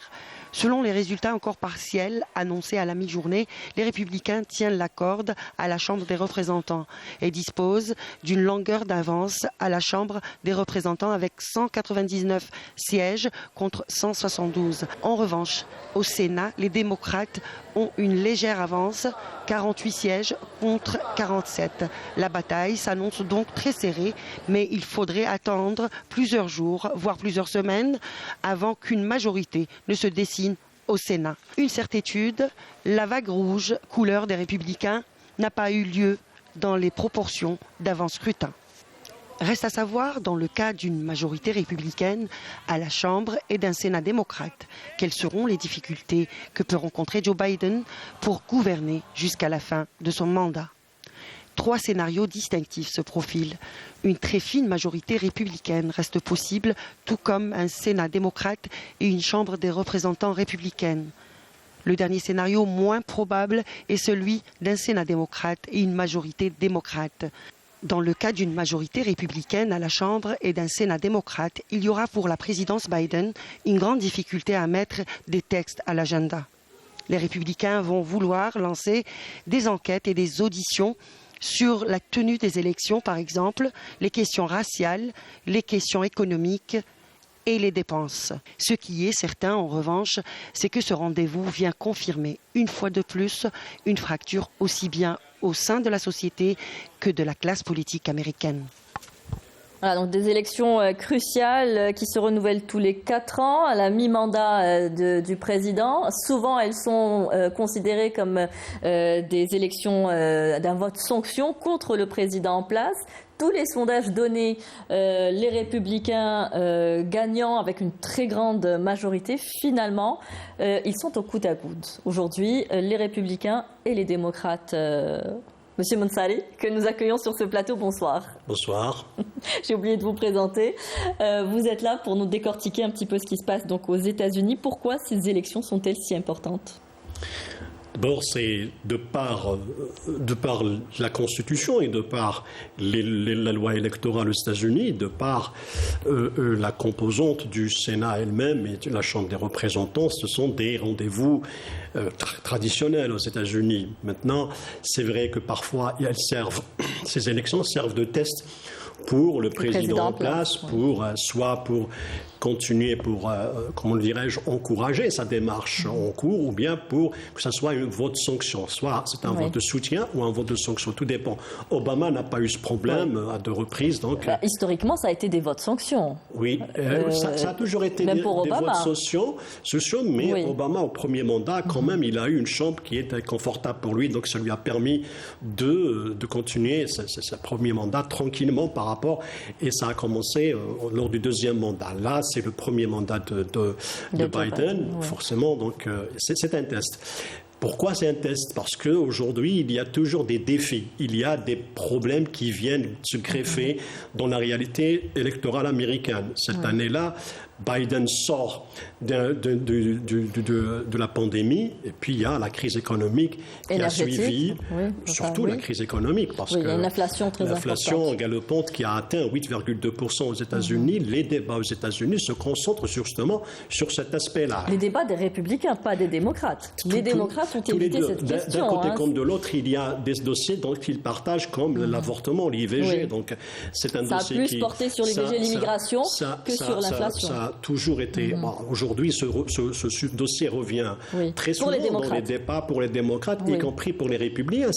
Selon les résultats encore partiels annoncés à la mi-journée, les Républicains tiennent la corde à la Chambre des représentants et disposent d'une longueur d'avance à la Chambre des représentants avec 199 sièges contre 172. En revanche, au Sénat, les démocrates ont une légère avance, 48 sièges contre 47. La bataille s'annonce donc très serrée, mais il faudrait attendre plusieurs jours, voire plusieurs semaines, avant qu'une majorité ne se dessine au Sénat. Une certitude, la vague rouge, couleur des Républicains, n'a pas eu lieu dans les proportions d'avant-scrutin. Reste à savoir, dans le cas d'une majorité républicaine à la Chambre et d'un Sénat démocrate, quelles seront les difficultés que peut rencontrer Joe Biden pour gouverner jusqu'à la fin de son mandat. 3 scénarios distinctifs se profilent. Une très fine majorité républicaine reste possible, tout comme un Sénat démocrate et une Chambre des représentants républicaine. Le dernier scénario moins probable est celui d'un Sénat démocrate et une majorité démocrate. Dans le cas d'une majorité républicaine à la Chambre et d'un Sénat démocrate, il y aura pour la présidence Biden une grande difficulté à mettre des textes à l'agenda. Les républicains vont vouloir lancer des enquêtes et des auditions sur la tenue des élections, par exemple, les questions raciales, les questions économiques et les dépenses. Ce qui est certain, en revanche, c'est que ce rendez-vous vient confirmer, une fois de plus, une fracture aussi bien au sein de la société que de la classe politique américaine. Voilà, donc des élections cruciales qui se renouvellent tous les 4 ans à la mi-mandat du président. Souvent, elles sont considérées comme des élections d'un vote sanction contre le président en place. Tous les sondages donnés, les républicains gagnant avec une très grande majorité, finalement, ils sont au coude à coude. Aujourd'hui, les républicains et les démocrates. Monsieur Monsari, que nous accueillons sur ce plateau, bonsoir. Bonsoir. J'ai oublié de vous présenter. Vous êtes là pour nous décortiquer un petit peu ce qui se passe donc aux États-Unis. Pourquoi ces élections sont-elles si importantes ? D'abord, c'est de par la Constitution et de par la loi électorale aux États-Unis, de par la composante du Sénat elle-même et de la Chambre des représentants, ce sont des rendez-vous traditionnels aux États-Unis. Maintenant, c'est vrai que parfois, ces élections servent de test pour le président en place, soit pour continuer, comment dirais-je, encourager sa démarche en cours, ou bien pour que ce soit un vote sanction. Soit c'est un vote de soutien ou un vote de sanction. Tout dépend. Obama n'a pas eu ce problème à 2 reprises. Donc, historiquement, ça a été des votes sanctions. Oui, ça a toujours été des votes sociaux, mais Obama, au premier mandat, quand même, il a eu une chambre qui était confortable pour lui. Donc, ça lui a permis de continuer ce premier mandat tranquillement par rapport. Et ça a commencé lors du 2e mandat. Là, c'est le premier mandat de Biden, forcément, donc c'est un test. Pourquoi c'est un test ? Parce qu'aujourd'hui, il y a toujours des défis, il y a des problèmes qui viennent se greffer dans la réalité électorale américaine. Cette année-là, Biden sort de la pandémie, et puis il y a la crise économique qui a suivi, surtout la crise économique, parce que il y a une inflation très l'inflation galopante qui a atteint 8,2% aux États-Unis. Les débats aux États-Unis se concentrent justement sur cet aspect-là. Les débats des républicains, pas des démocrates. Les démocrates ont évité cette question. D'un côté comme de l'autre, il y a des dossiers qu'ils partagent, comme l'avortement, l'IVG. Donc, c'est un dossier qui... Ça a plus porté sur l'IVG et l'immigration que sur l'inflation. Ça a toujours été... Aujourd'hui, ce dossier revient très souvent dans les débats pour les démocrates, y compris pour les républicains.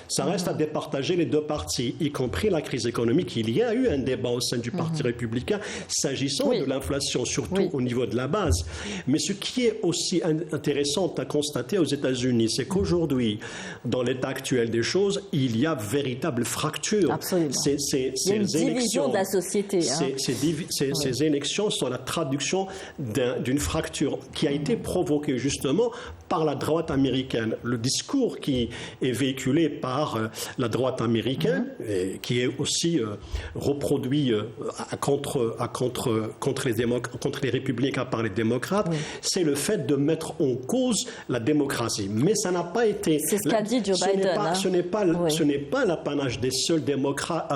Ça reste à départager les 2 partis, y compris la crise économique. Il y a eu un débat au sein du Parti républicain s'agissant de l'inflation, surtout au niveau de la base. Mais ce qui est aussi intéressant à constater aux États-Unis, c'est qu'aujourd'hui, dans l'état actuel des choses, il y a véritable fracture. Absolument. Il y a une division de la société. Ces élections sont la traduction d'une fracture qui a été provoquée justement par la droite américaine. Le discours qui est véhiculé par la droite américaine, et qui est aussi reproduit contre les républicains par les démocrates, c'est le fait de mettre en cause la démocratie. Mais ça n'a pas été... C'est ce qu'a dit Joe Biden. Ce n'est pas l'apanage des seuls démocrates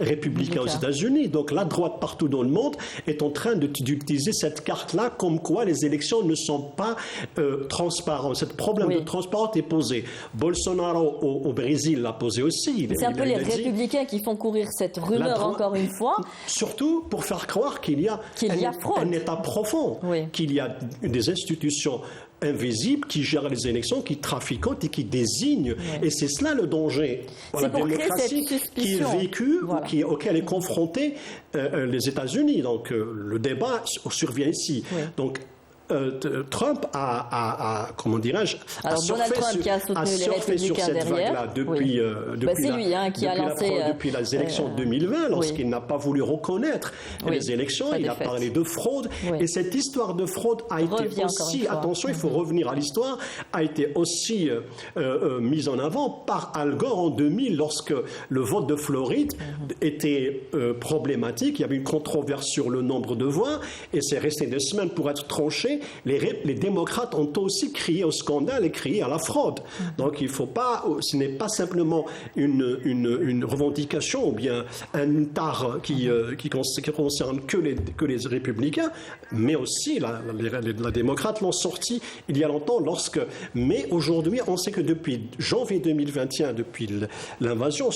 républicains aux États-Unis. Donc la droite partout dans le monde est en train d'utiliser cette carte-là comme quoi les élections ne sont pas transparentes. Ce problème de transparence est posé. Bolsonaro au Brésil l'a posé aussi. C'est un peu les républicains qui font courir cette rumeur encore une fois. Surtout pour faire croire qu'il y a un État profond, qu'il y a des institutions invisibles qui gèrent les élections, qui trafiquent et qui désignent. Et c'est cela le danger. La démocratie qui est vécue, auquel est confrontée les États-Unis. Donc le débat survient ici. Donc Trump a comment dirais-je, a surfé sur cette vague-là depuis depuis les élections de 2020, lorsqu'il n'a pas voulu reconnaître les élections. Il a parlé de fraude. Et cette histoire de fraude a été aussi, attention, il faut revenir à l'histoire, a été aussi mise en avant par Al Gore en 2000, lorsque le vote de Floride était problématique. Il y avait une controverse sur le nombre de voix et c'est resté des semaines pour être tranché. Les démocrates ont aussi crié au scandale et crié à la fraude. Donc il faut pas, ce n'est pas simplement une revendication ou bien un tare qui concerne que les républicains, mais aussi la démocrate l'ont sorti il y a longtemps mais aujourd'hui on sait que depuis janvier 2021, depuis l'invasion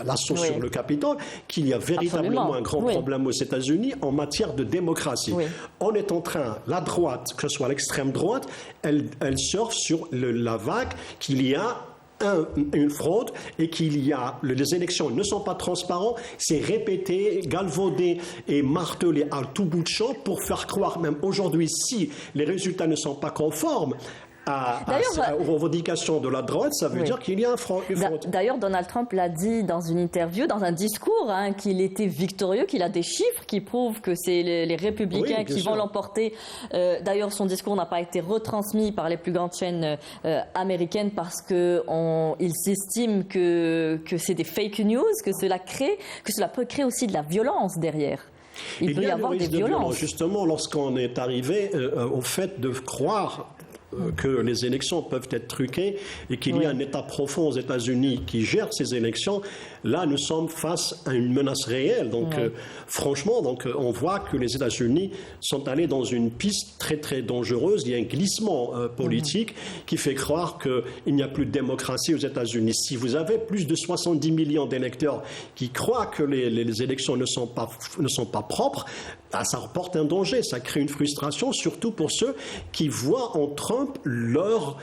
l'assaut sur le Capitole, qu'il y a véritablement un grand problème aux États-Unis en matière de démocratie. On est en train, la droite, que ce soit l'extrême droite, elle surfe sur la vague qu'il y a une fraude et les élections ne sont pas transparentes. C'est répété, galvaudé et martelé à tout bout de champ pour faire croire, même aujourd'hui, si les résultats ne sont pas conformes aux revendications de la droite, ça veut dire qu'il y a une fraude. D'ailleurs, Donald Trump l'a dit dans une interview, dans un discours, qu'il était victorieux, qu'il a des chiffres qui prouvent que c'est les républicains qui vont l'emporter. D'ailleurs, son discours n'a pas été retransmis par les plus grandes chaînes américaines parce qu'ils estiment que c'est des fake news, que cela peut créer aussi de la violence derrière. Il peut y avoir des violences. Justement, lorsqu'on est arrivé au fait de croire que les élections peuvent être truquées et qu'il y a un État profond aux États-Unis qui gère ces élections, là nous sommes face à une menace réelle. Donc franchement, on voit que les États-Unis sont allés dans une piste très très dangereuse. Il y a un glissement politique qui fait croire qu'il n'y a plus de démocratie aux États-Unis. Si vous avez plus de 70 millions d'électeurs qui croient que les élections ne sont pas propres, ça reporte un danger, ça crée une frustration, surtout pour ceux qui voient en Trump leur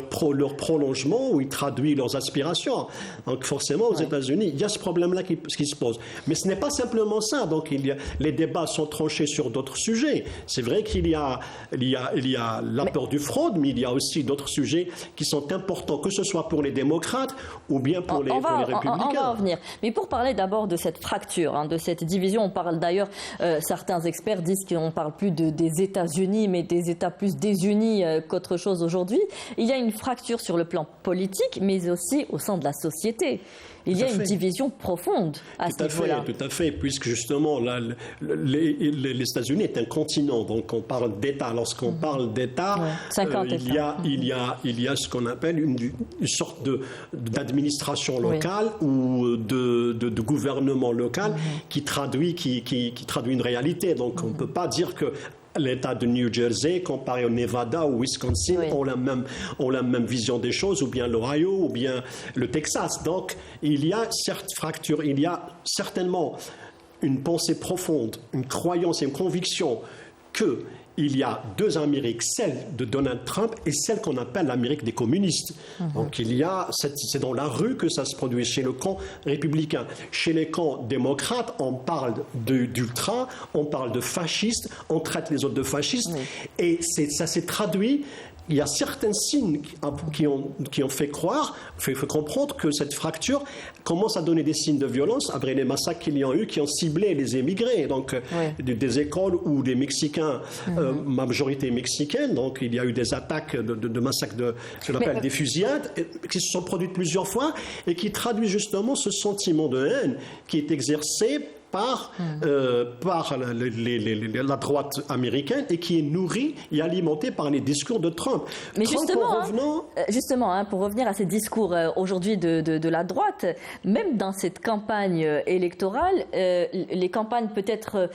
prolongement où il traduit leurs aspirations. Donc forcément, aux États-Unis, il y a ce problème-là qui se pose. Mais ce n'est pas simplement ça. Donc les débats sont tranchés sur d'autres sujets. C'est vrai qu'il y a la peur du fraude, mais il y a aussi d'autres sujets qui sont importants, que ce soit pour les démocrates ou bien pour les républicains. On va en venir. Mais pour parler d'abord de cette fracture, de cette division, on parle d'ailleurs, certains experts disent qu'on ne parle plus des États-Unis, mais des États plus désunis qu'autre chose aujourd'hui. Il y a une fracture sur le plan politique, mais aussi au sein de la société. Il y a une division profonde à ce niveau-là. Tout à fait, puisque justement, les États-Unis est un continent, donc on parle d'État. Lorsqu'on parle d'État, il y a ce qu'on appelle une sorte d'administration locale ou de gouvernement local qui traduit une réalité. Donc on ne peut pas dire que l'État de New Jersey, comparé au Nevada ou Wisconsin, ont la même vision des choses, ou bien l'Ohio, ou bien le Texas. Donc, il y a certes fracture, il y a certainement une pensée profonde, une croyance et une conviction qu'il y a deux Amériques, celle de Donald Trump et celle qu'on appelle l'Amérique des communistes. Donc c'est dans la rue que ça se produit, chez le camp républicain. Chez les camps démocrates, on parle d'ultra, on parle de fascistes, on traite les autres de fascistes, et ça s'est traduit. Il y a certains signes qui ont fait comprendre que cette fracture commence à donner des signes de violence après les massacres qu'il y a eu qui ont ciblé les émigrés, donc des écoles où des Mexicains, majorité mexicaine, donc il y a eu des attaques de massacres, ce qu'on appelle des fusillades, qui se sont produites plusieurs fois et qui traduisent justement ce sentiment de haine qui est exercé par la droite américaine et qui est nourrie et alimentée par les discours de Trump. Mais justement, pour revenir à ces discours aujourd'hui de la droite, même dans cette campagne électorale, les campagnes peut-être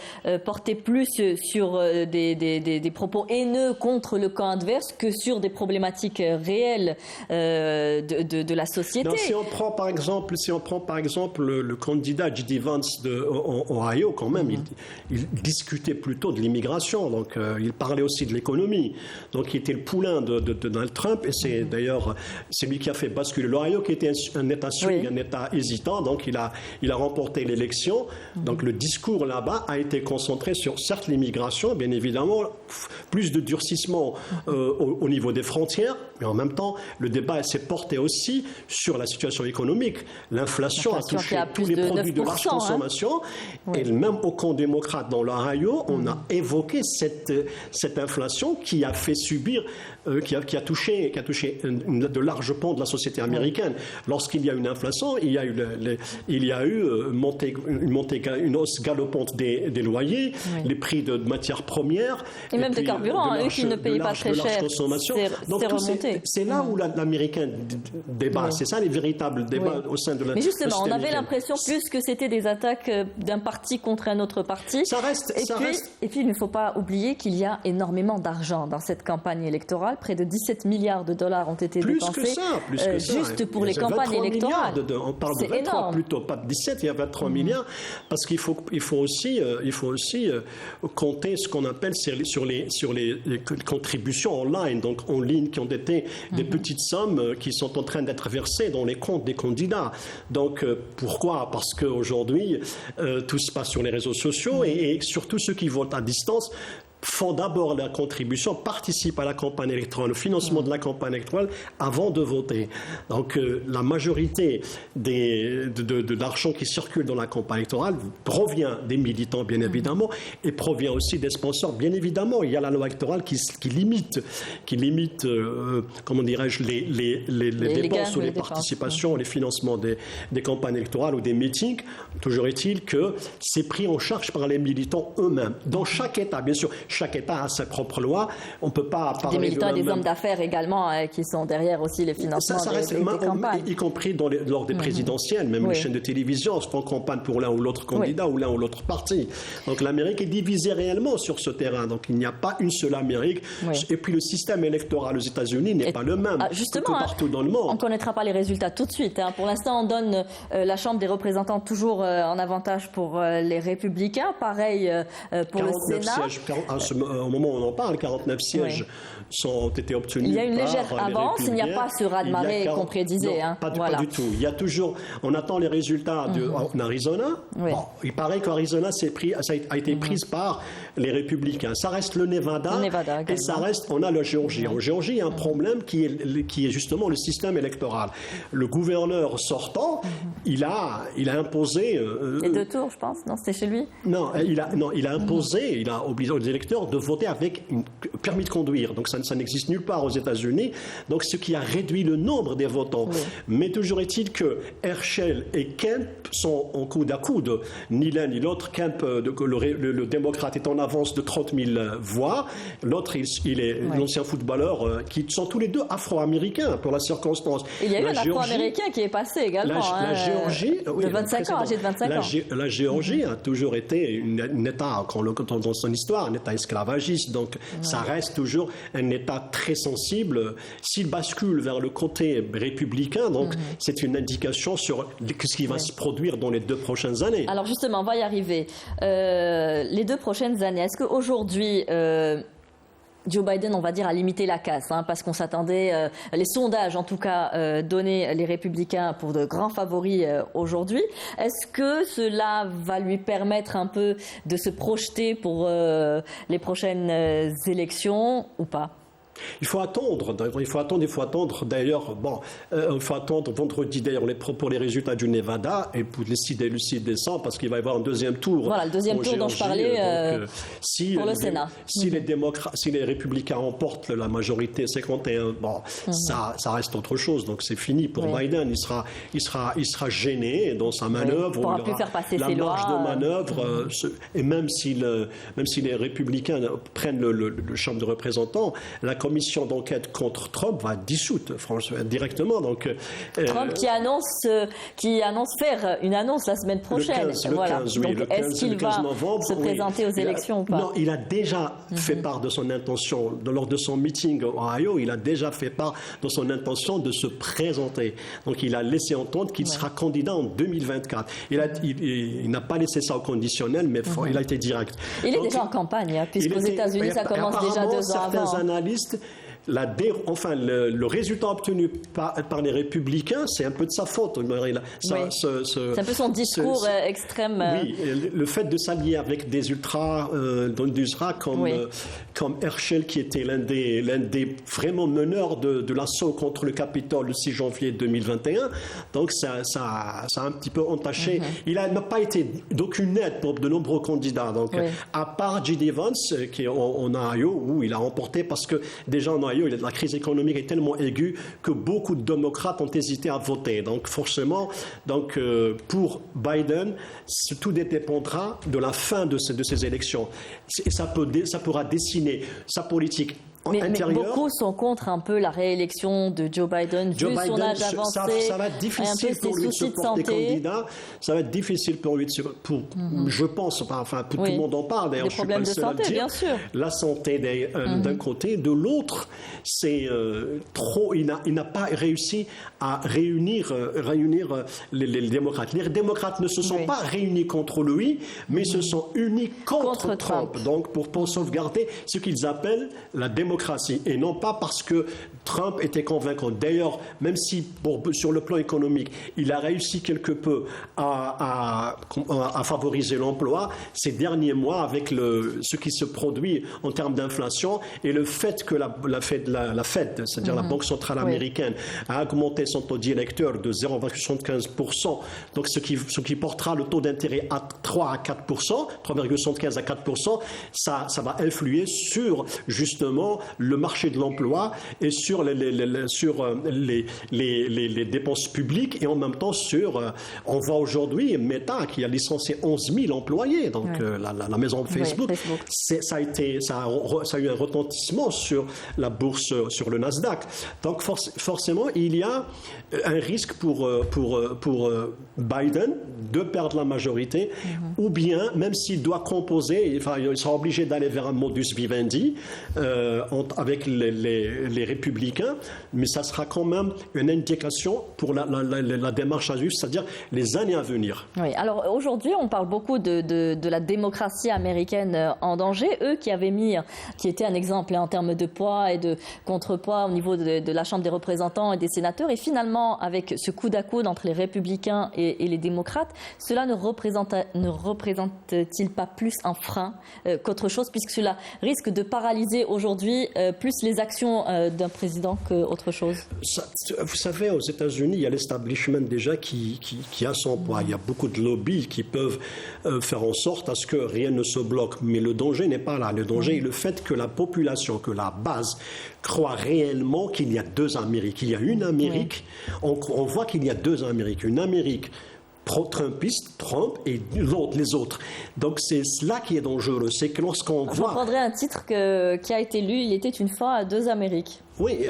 portaient plus sur des propos haineux contre le camp adverse que sur des problématiques réelles de la société. Non, si on prend par exemple le candidat J.D. Vance en Ohio, quand même, il discutait plutôt de l'immigration. Donc, il parlait aussi de l'économie. Donc, il était le poulain de Donald Trump. Et c'est d'ailleurs lui qui a fait basculer l'Ohio, qui était un État un État hésitant. Donc, il a remporté l'élection. Donc, le discours là-bas a été concentré sur, certes, l'immigration, bien évidemment, plus de durcissement au niveau des frontières, mais en même temps, le débat s'est porté aussi sur la situation économique. L'inflation a touché tous les produits de large consommation, et même au camp démocrate dans l'Ohio, on a évoqué cette inflation qui a fait subir, qui a touché de larges pans de la société américaine. Lorsqu'il y a une inflation, il y a eu une hausse galopante des loyers, les prix de matières premières, et même des carburants, eux qui ne payent pas très cher. Donc c'est là où l'américain débat. C'est ça les véritables débats au sein de la. Mais justement, on avait l'impression plus que c'était des attaques d'un parti contre un autre parti. Et puis il ne faut pas oublier qu'il y a énormément d'argent dans cette campagne électorale. Près de 17 milliards de dollars ont été dépensés juste pour les campagnes électorales. On parle de 23 énorme. Plutôt, pas de 17, il y a 23 milliards, parce qu'il faut aussi compter ce qu'on appelle sur les contributions online, donc en ligne, qui ont été des petites sommes qui sont en train d'être versées dans les comptes des candidats. Donc pourquoi ? Parce qu'aujourd'hui, tout se passe sur les réseaux sociaux et surtout ceux qui votent à distance font d'abord la contribution, participent à la campagne électorale, au financement de la campagne électorale avant de voter. Donc la majorité de l'argent qui circule dans la campagne électorale provient des militants, bien évidemment, et provient aussi des sponsors, bien évidemment. Il y a la loi électorale qui limite comment dirais-je, les dépenses ou les participations, les financements des campagnes électorales ou des meetings. Toujours est-il que c'est pris en charge par les militants eux-mêmes. Dans chaque État, bien sûr, chaque État a sa propre loi. On ne peut pas parler des militants et des hommes d'affaires également qui sont derrière aussi les financements des campagnes. Y compris lors des présidentielles, même les chaînes de télévision se font campagne pour l'un ou l'autre candidat ou l'un ou l'autre parti. Donc l'Amérique est divisée réellement sur ce terrain. Donc il n'y a pas une seule Amérique. Et puis le système électoral aux États-Unis n'est pas le même que partout dans le monde. On ne connaîtra pas les résultats tout de suite. Pour l'instant, on donne la Chambre des représentants toujours en avantage pour les républicains. Pareil pour le Sénat. Au moment où on en parle, 49 sièges ont été obtenus. Il y a une légère avance, il n'y a pas ce raz-de-marée qu'on prédisait. Pas du tout. Il y a toujours, on attend les résultats en Arizona. Bon, il paraît qu'Arizona a été prise par les républicains. Ça reste le Nevada et ça reste, on a la Géorgie. En Géorgie, il y a un problème qui est justement le système électoral. Le gouverneur sortant, il a imposé... les 2 tours, je pense. Non, c'était chez lui. Non, il a imposé, il a obligé les électeurs de voter avec un permis de conduire. Donc ça n'existe nulle part aux États-Unis. Donc ce qui a réduit le nombre des votants. Mais toujours est-il que Herschel et Kemp sont en coude à coude. Ni l'un ni l'autre. Kemp, le démocrate, est en avance de 30 000 voix. L'autre, il est l'ancien footballeur, qui sont tous les deux afro-américains pour la circonstance. Il y a eu un afro-américain qui est passé également. La Géorgie, de 25 ans, âgé de 25 ans. La Géorgie a toujours été un État, dans son histoire, un État esclavagiste. Donc ça reste toujours un État très sensible. S'il bascule vers le côté républicain, donc c'est une indication sur ce qui va se produire dans les 2 prochaines années. Alors justement, on va y arriver. Les 2 prochaines années, est-ce qu'aujourd'hui... Joe Biden, on va dire, a limité la casse, parce qu'on s'attendait, les sondages en tout cas, donnaient les républicains pour de grands favoris aujourd'hui. Est-ce que cela va lui permettre un peu de se projeter pour les prochaines élections ou pas ? Il faut attendre. D'ailleurs, il faut attendre vendredi d'ailleurs pour les résultats du Nevada et pour le 6 décembre parce qu'il va y avoir un deuxième tour. Voilà, le deuxième tour dont je parlais pour le Sénat. Si les républicains remportent la majorité 51, ça reste autre chose. Donc c'est fini pour Biden. Il sera gêné dans sa manœuvre. Il ne pourra plus faire passer ses lois. La marge de manœuvre. Et même si les républicains prennent le Chambre des représentants, la commission d'enquête contre Trump va être dissoute, franchement, directement. Donc, Trump qui annonce faire une annonce la semaine prochaine. Est-ce qu'il va se présenter aux élections ou pas? Non, il a déjà fait part de son intention. Lors de son meeting au Ohio, il a déjà fait part de son intention de se présenter. Donc il a laissé entendre qu'il sera candidat en 2024. Il n'a pas laissé ça au conditionnel, mais il a été direct. Il est déjà en campagne, puisqu'aux États-Unis, ça commence déjà 2 ans avant. Certains analystes, le résultat obtenu par les républicains, c'est un peu de sa faute. C'est un peu son discours extrême. Oui, le fait de s'allier avec des ultras comme Herschel, qui était l'un des vraiment meneurs de l'assaut contre le Capitole le 6 janvier 2021. Donc ça a un petit peu entaché. Il n'a pas été d'aucune aide pour de nombreux candidats. Donc à part J.D. Vance, qui est en Ohio, où il a remporté parce que déjà en Ohio, la crise économique est tellement aiguë que beaucoup de démocrates ont hésité à voter. Donc forcément, pour Biden, tout dépendra de la fin de ces élections. Et ça pourra dessiner sa politique intérieure. Mais beaucoup sont contre un peu la réélection de Joe Biden, vu son âge avancé, ça va être difficile pour lui de se porter candidat. Ça va être difficile pour lui je pense, tout le monde en parle. D'ailleurs, je suis pas le seul à le dire. Bien sûr. La santé d'un côté, de l'autre, c'est trop. Il n'a pas réussi à réunir les démocrates. Les démocrates ne se sont pas réunis contre lui, mais se sont unis contre Trump. Donc pour sauvegarder ce qu'ils appellent la démocratie, et non pas parce que Trump était convaincant. D'ailleurs, même si sur le plan économique, il a réussi quelque peu à favoriser l'emploi ces derniers mois avec ce qui se produit en termes d'inflation et le fait que la Fed, c'est-à-dire la Banque centrale américaine, a augmenté son taux directeur de 0,75%, donc ce qui portera le taux d'intérêt à 3 à 4%, 3,75 à 4%, ça va influer sur justement le marché de l'emploi et sur les dépenses publiques, et en même temps on voit aujourd'hui Meta qui a licencié 11 000 employés, donc la maison Facebook. Ça a eu un retentissement sur la bourse, sur le Nasdaq. Donc forcément, il y a un risque pour Biden de perdre la majorité, ou bien, même s'il doit composer, il sera obligé d'aller vers un modus vivendi avec les républicains, mais ça sera quand même une indication pour la démarche à suivre, c'est-à-dire les années à venir. Oui, alors aujourd'hui, on parle beaucoup de la démocratie américaine en danger. Eux qui étaient un exemple en termes de poids et de contrepoids au niveau de la Chambre des représentants et des sénateurs, et finalement, avec ce coude à coude entre les républicains et les démocrates, cela ne représente-t-il pas plus un frein qu'autre chose, puisque cela risque de paralyser aujourd'hui plus les actions d'un président qu'autre chose? Vous savez, aux États-Unis, il y a l'establishment déjà qui a son poids. Il y a beaucoup de lobbies qui peuvent faire en sorte à ce que rien ne se bloque. Mais le danger n'est pas là. Le danger est le fait que la population, que la base croit réellement qu'il y a 2 Amériques. Il y a une Amérique. On voit qu'il y a 2 Amériques. Une Amérique pro-trumpiste, Trump, et les autres. Donc c'est cela qui est dangereux. C'est que lorsqu'on voit... Je reprendrai un titre qui a été lu, il était une fois à 2 Amériques. Oui,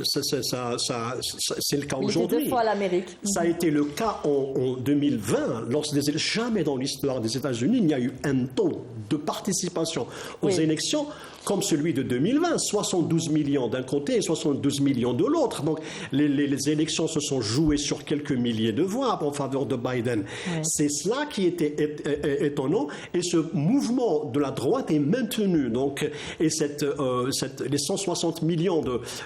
c'est le cas aujourd'hui. Il était 2 fois l'Amérique. Ça a été le cas en 2020. Jamais dans l'histoire des États-Unis, il n'y a eu un taux de participation aux élections comme celui de 2020, 72 millions d'un côté et 72 millions de l'autre. Donc les élections se sont jouées sur quelques milliers de voix en faveur de Biden. C'est cela qui était étonnant, et ce mouvement de la droite est maintenu. Donc, et les 160 millions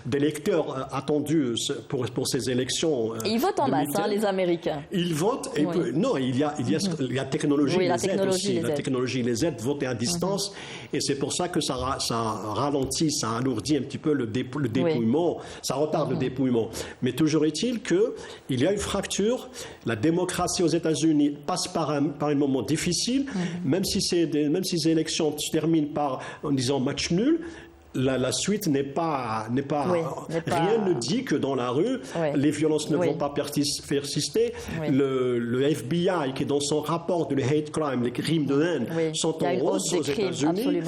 d'électeurs attendus pour ces élections. Ils votent en masse, les Américains. Ils votent. Non, il y a la technologie, les aides aussi. La technologie les aide, voter à distance, et c'est pour ça que ça ralentit, ça alourdit un petit peu le dépouillement, ça retarde le dépouillement. Mais toujours est-il qu'il y a une fracture. La démocratie aux États-Unis passe par un moment difficile, même si ces élections se terminent en disant match nul. la suite n'est pas rien ne dit que dans la rue, les violences ne vont pas persister. Le FBI, qui dans son rapport de hate crime, les crimes de haine, sont en hausse aux États-Unis.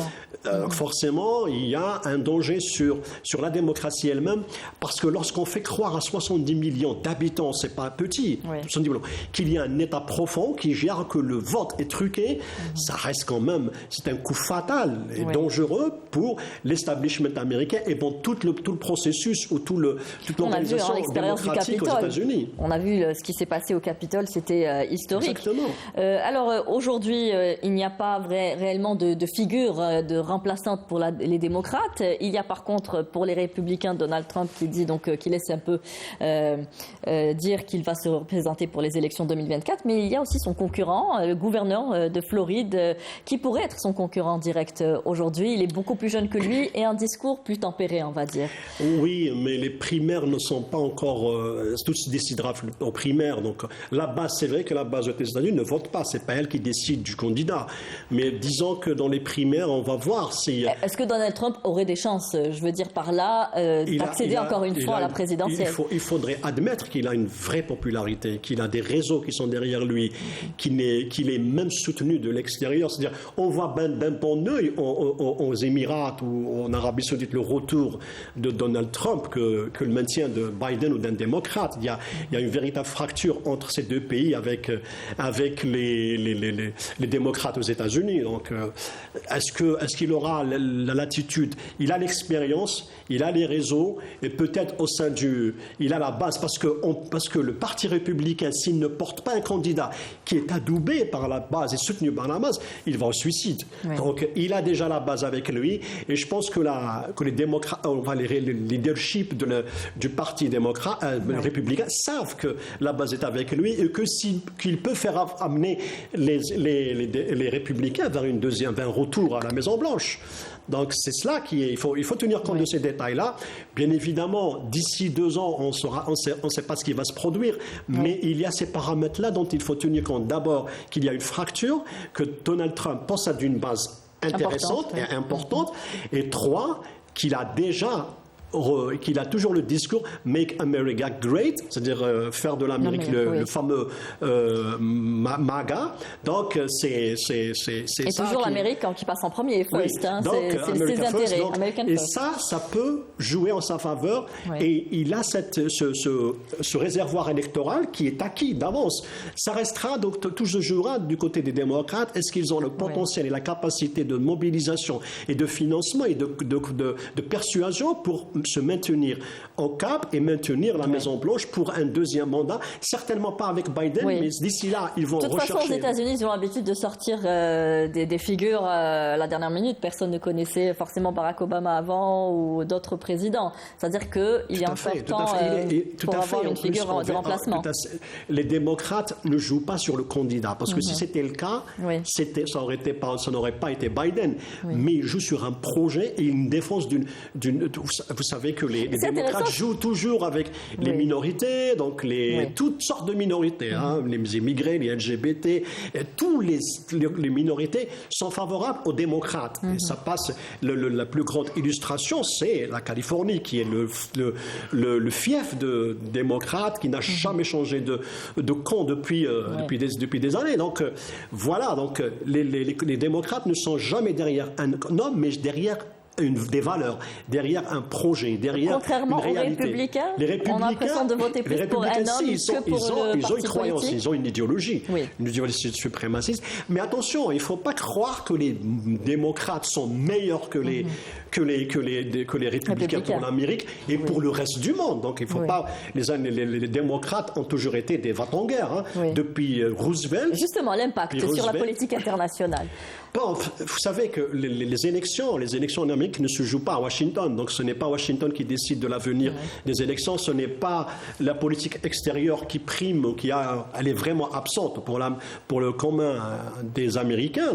Forcément, il y a un danger sur la démocratie elle-même, parce que lorsqu'on fait croire à 70 millions d'habitants, c'est pas petit, 70 millions, qu'il y a un État profond qui gère que le vote est truqué, ça reste quand même, c'est un coup fatal et dangereux pour l'establishment américain et pour tout le processus ou toute l'organisation démocratique aux États-Unis. On a vu ce qui s'est passé au Capitole, c'était historique. Exactement. Alors aujourd'hui, il n'y a pas réellement de figure de remplaçante pour les démocrates. Il y a par contre pour les républicains Donald Trump qui dit donc qu'il laisse un peu dire qu'il va se représenter pour les élections 2024, mais il y a aussi son concurrent, le gouverneur de Floride, qui pourrait être son concurrent direct aujourd'hui. Il est beaucoup plus jeune que lui et un discours plus tempéré, on va dire. Oui, mais les primaires ne sont pas encore... tout se décidera aux primaires. Donc la base, c'est vrai que la base des États-Unis ne vote pas. C'est pas elle qui décide du candidat. Mais disons que dans les primaires, on va voir si... Est-ce que Donald Trump aurait des chances, je veux dire par là, d'accéder encore une fois à la présidentielle? Il faudrait admettre qu'il a une vraie popularité, qu'il a des réseaux qui sont derrière lui, qu'il est même soutenu de l'extérieur. C'est-à-dire, on voit d'un bon œil aux Émirats ou en Arabie Saoudite le retour de Donald Trump que le maintien de Biden ou d'un démocrate. Il y a une véritable fracture entre ces deux pays avec les démocrates aux États-Unis. Donc, est-ce qu'il aura la latitude? Il a l'expérience, il a les réseaux, et peut-être au sein il a la base, parce que le Parti républicain, s'il ne porte pas un candidat qui est adoubé par la base et soutenu par la base, il va au suicide. Donc, il a déjà la base avec lui, et je pense que les démocrates, les leadership du Parti républicain savent que la base est avec lui et qu'il peut faire amener les républicains vers un retour à la Maison-Blanche. Donc c'est cela il faut tenir compte de ces détails-là. Bien évidemment, d'ici 2 ans, on ne sait pas ce qui va se produire, mais il y a ces paramètres-là dont il faut tenir compte. D'abord, qu'il y a une fracture, que Donald Trump possède une base intéressante et importante, et 3, qu'il a toujours le discours « Make America Great », c'est-à-dire faire de l'Amérique le fameux MAGA. Donc, c'est ça. Et toujours l'Amérique qui passe en premier, first. C'est ses intérêts. Et ça peut jouer en sa faveur. Et il a ce réservoir électoral qui est acquis d'avance. Ça restera, donc tout se jouera du côté des démocrates. Est-ce qu'ils ont le potentiel et la capacité de mobilisation et de financement et de persuasion pour se maintenir au cap et maintenir la Maison-Blanche pour un deuxième mandat? Certainement pas avec Biden, mais d'ici là, ils vont rechercher... De toute façon, aux États-Unis, ils ont l'habitude de sortir des figures à la dernière minute. Personne ne connaissait forcément Barack Obama avant ou d'autres présidents. C'est-à-dire qu'il est important pour avoir une figure de remplacement. Les démocrates ne jouent pas sur le candidat, parce que si c'était le cas, ça n'aurait pas été Biden. Mais ils jouent sur un projet et une défense vous savez que les démocrates jouent toujours avec les minorités, donc toutes sortes de minorités, les immigrés, les LGBT, et tous les minorités sont favorables aux démocrates. Et ça passe, la plus grande illustration, c'est la Californie, qui est le fief de démocrates, qui n'a jamais changé de camp depuis des années. Donc voilà, donc les démocrates ne sont jamais derrière un homme, mais derrière des valeurs, derrière un projet, derrière contrairement une réalité. Les Républicains, on a l'impression de voter plus pour un homme que pour le parti ont une croyance, politique. ils ont une idéologie suprémaciste. Mais attention, il ne faut pas croire que les démocrates sont meilleurs que les républicains pour l'Amérique et pour le reste du monde. Donc il ne faut pas... Les démocrates ont toujours été des va-t-en-guerre, depuis Roosevelt. Justement, l'impact sur la politique internationale. Bon, vous savez que les élections en Amérique ne se jouent pas à Washington. Donc ce n'est pas Washington qui décide de l'avenir des élections. Ce n'est pas la politique extérieure qui prime, elle est vraiment absente pour le commun des Américains.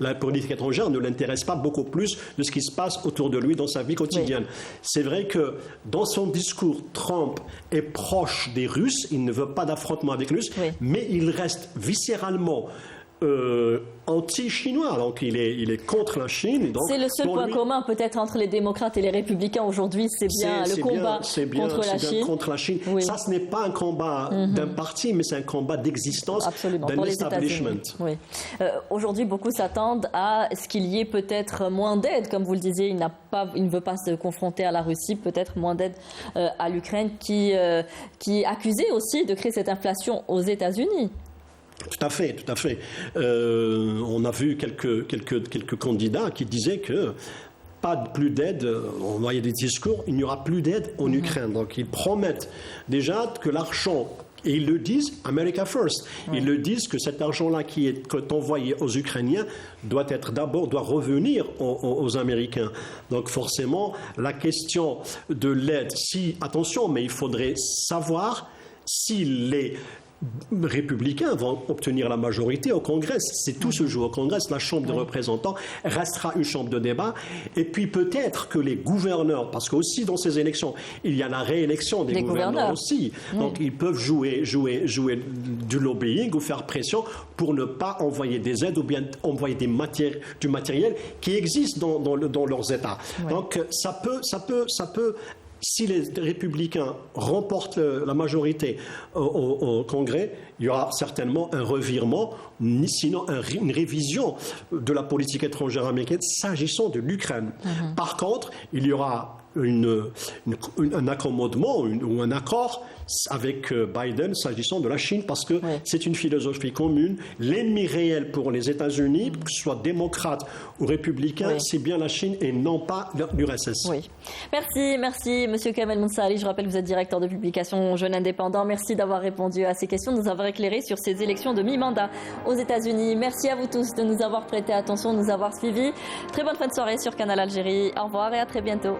La politique étrangère ne l'intéresse pas beaucoup plus de ce qui se passe autour de lui dans sa vie quotidienne. C'est vrai que dans son discours, Trump est proche des Russes. Il ne veut pas d'affrontement avec les Russes, mais il reste viscéralement anti-chinois, donc il est contre la Chine. C'est le seul point commun peut-être entre les démocrates et les républicains aujourd'hui, c'est bien le combat contre la Chine. Oui. Ça, ce n'est pas un combat d'un parti, mais c'est un combat d'existence d'un establishment. Oui. Aujourd'hui, beaucoup s'attendent à ce qu'il y ait peut-être moins d'aide, comme vous le disiez, il ne veut pas se confronter à la Russie, peut-être moins d'aide à l'Ukraine, qui est accusée aussi de créer cette inflation aux États-Unis. Tout à fait, tout à fait. On a vu quelques candidats qui disaient que plus d'aide, on voyait des discours, il n'y aura plus d'aide en Ukraine. Donc ils promettent déjà que l'argent, et ils le disent, America First, ils le disent que cet argent-là qui est envoyé aux Ukrainiens doit revenir aux Américains. Donc forcément, la question de l'aide, attention, mais il faudrait savoir si les républicains vont obtenir la majorité au Congrès. C'est tout se joue au Congrès. La Chambre des représentants restera une chambre de débat. Et puis peut-être que les gouverneurs, parce qu'aussi dans ces élections, il y a la réélection des gouverneurs aussi. Donc ils peuvent jouer du lobbying ou faire pression pour ne pas envoyer des aides ou bien envoyer du matériel qui existe dans leurs États. Donc ça peut si les républicains remportent la majorité au Congrès, il y aura certainement un revirement, sinon une révision de la politique étrangère américaine s'agissant de l'Ukraine. Par contre, il y aura un accommodement ou un accord avec Biden s'agissant de la Chine parce que c'est une philosophie commune. L'ennemi réel pour les États-Unis, que ce soit démocrate ou républicain, c'est bien la Chine et non pas l'URSS. Oui. Merci Monsieur Kamel Mounsari. Je rappelle que vous êtes directeur de publication Jeune Indépendant. Merci d'avoir répondu à ces questions, de nous avoir éclairé sur ces élections de mi-mandat aux États-Unis. Merci à vous tous de nous avoir prêté attention, de nous avoir suivis. Très bonne fin de soirée sur Canal Algérie. Au revoir et à très bientôt.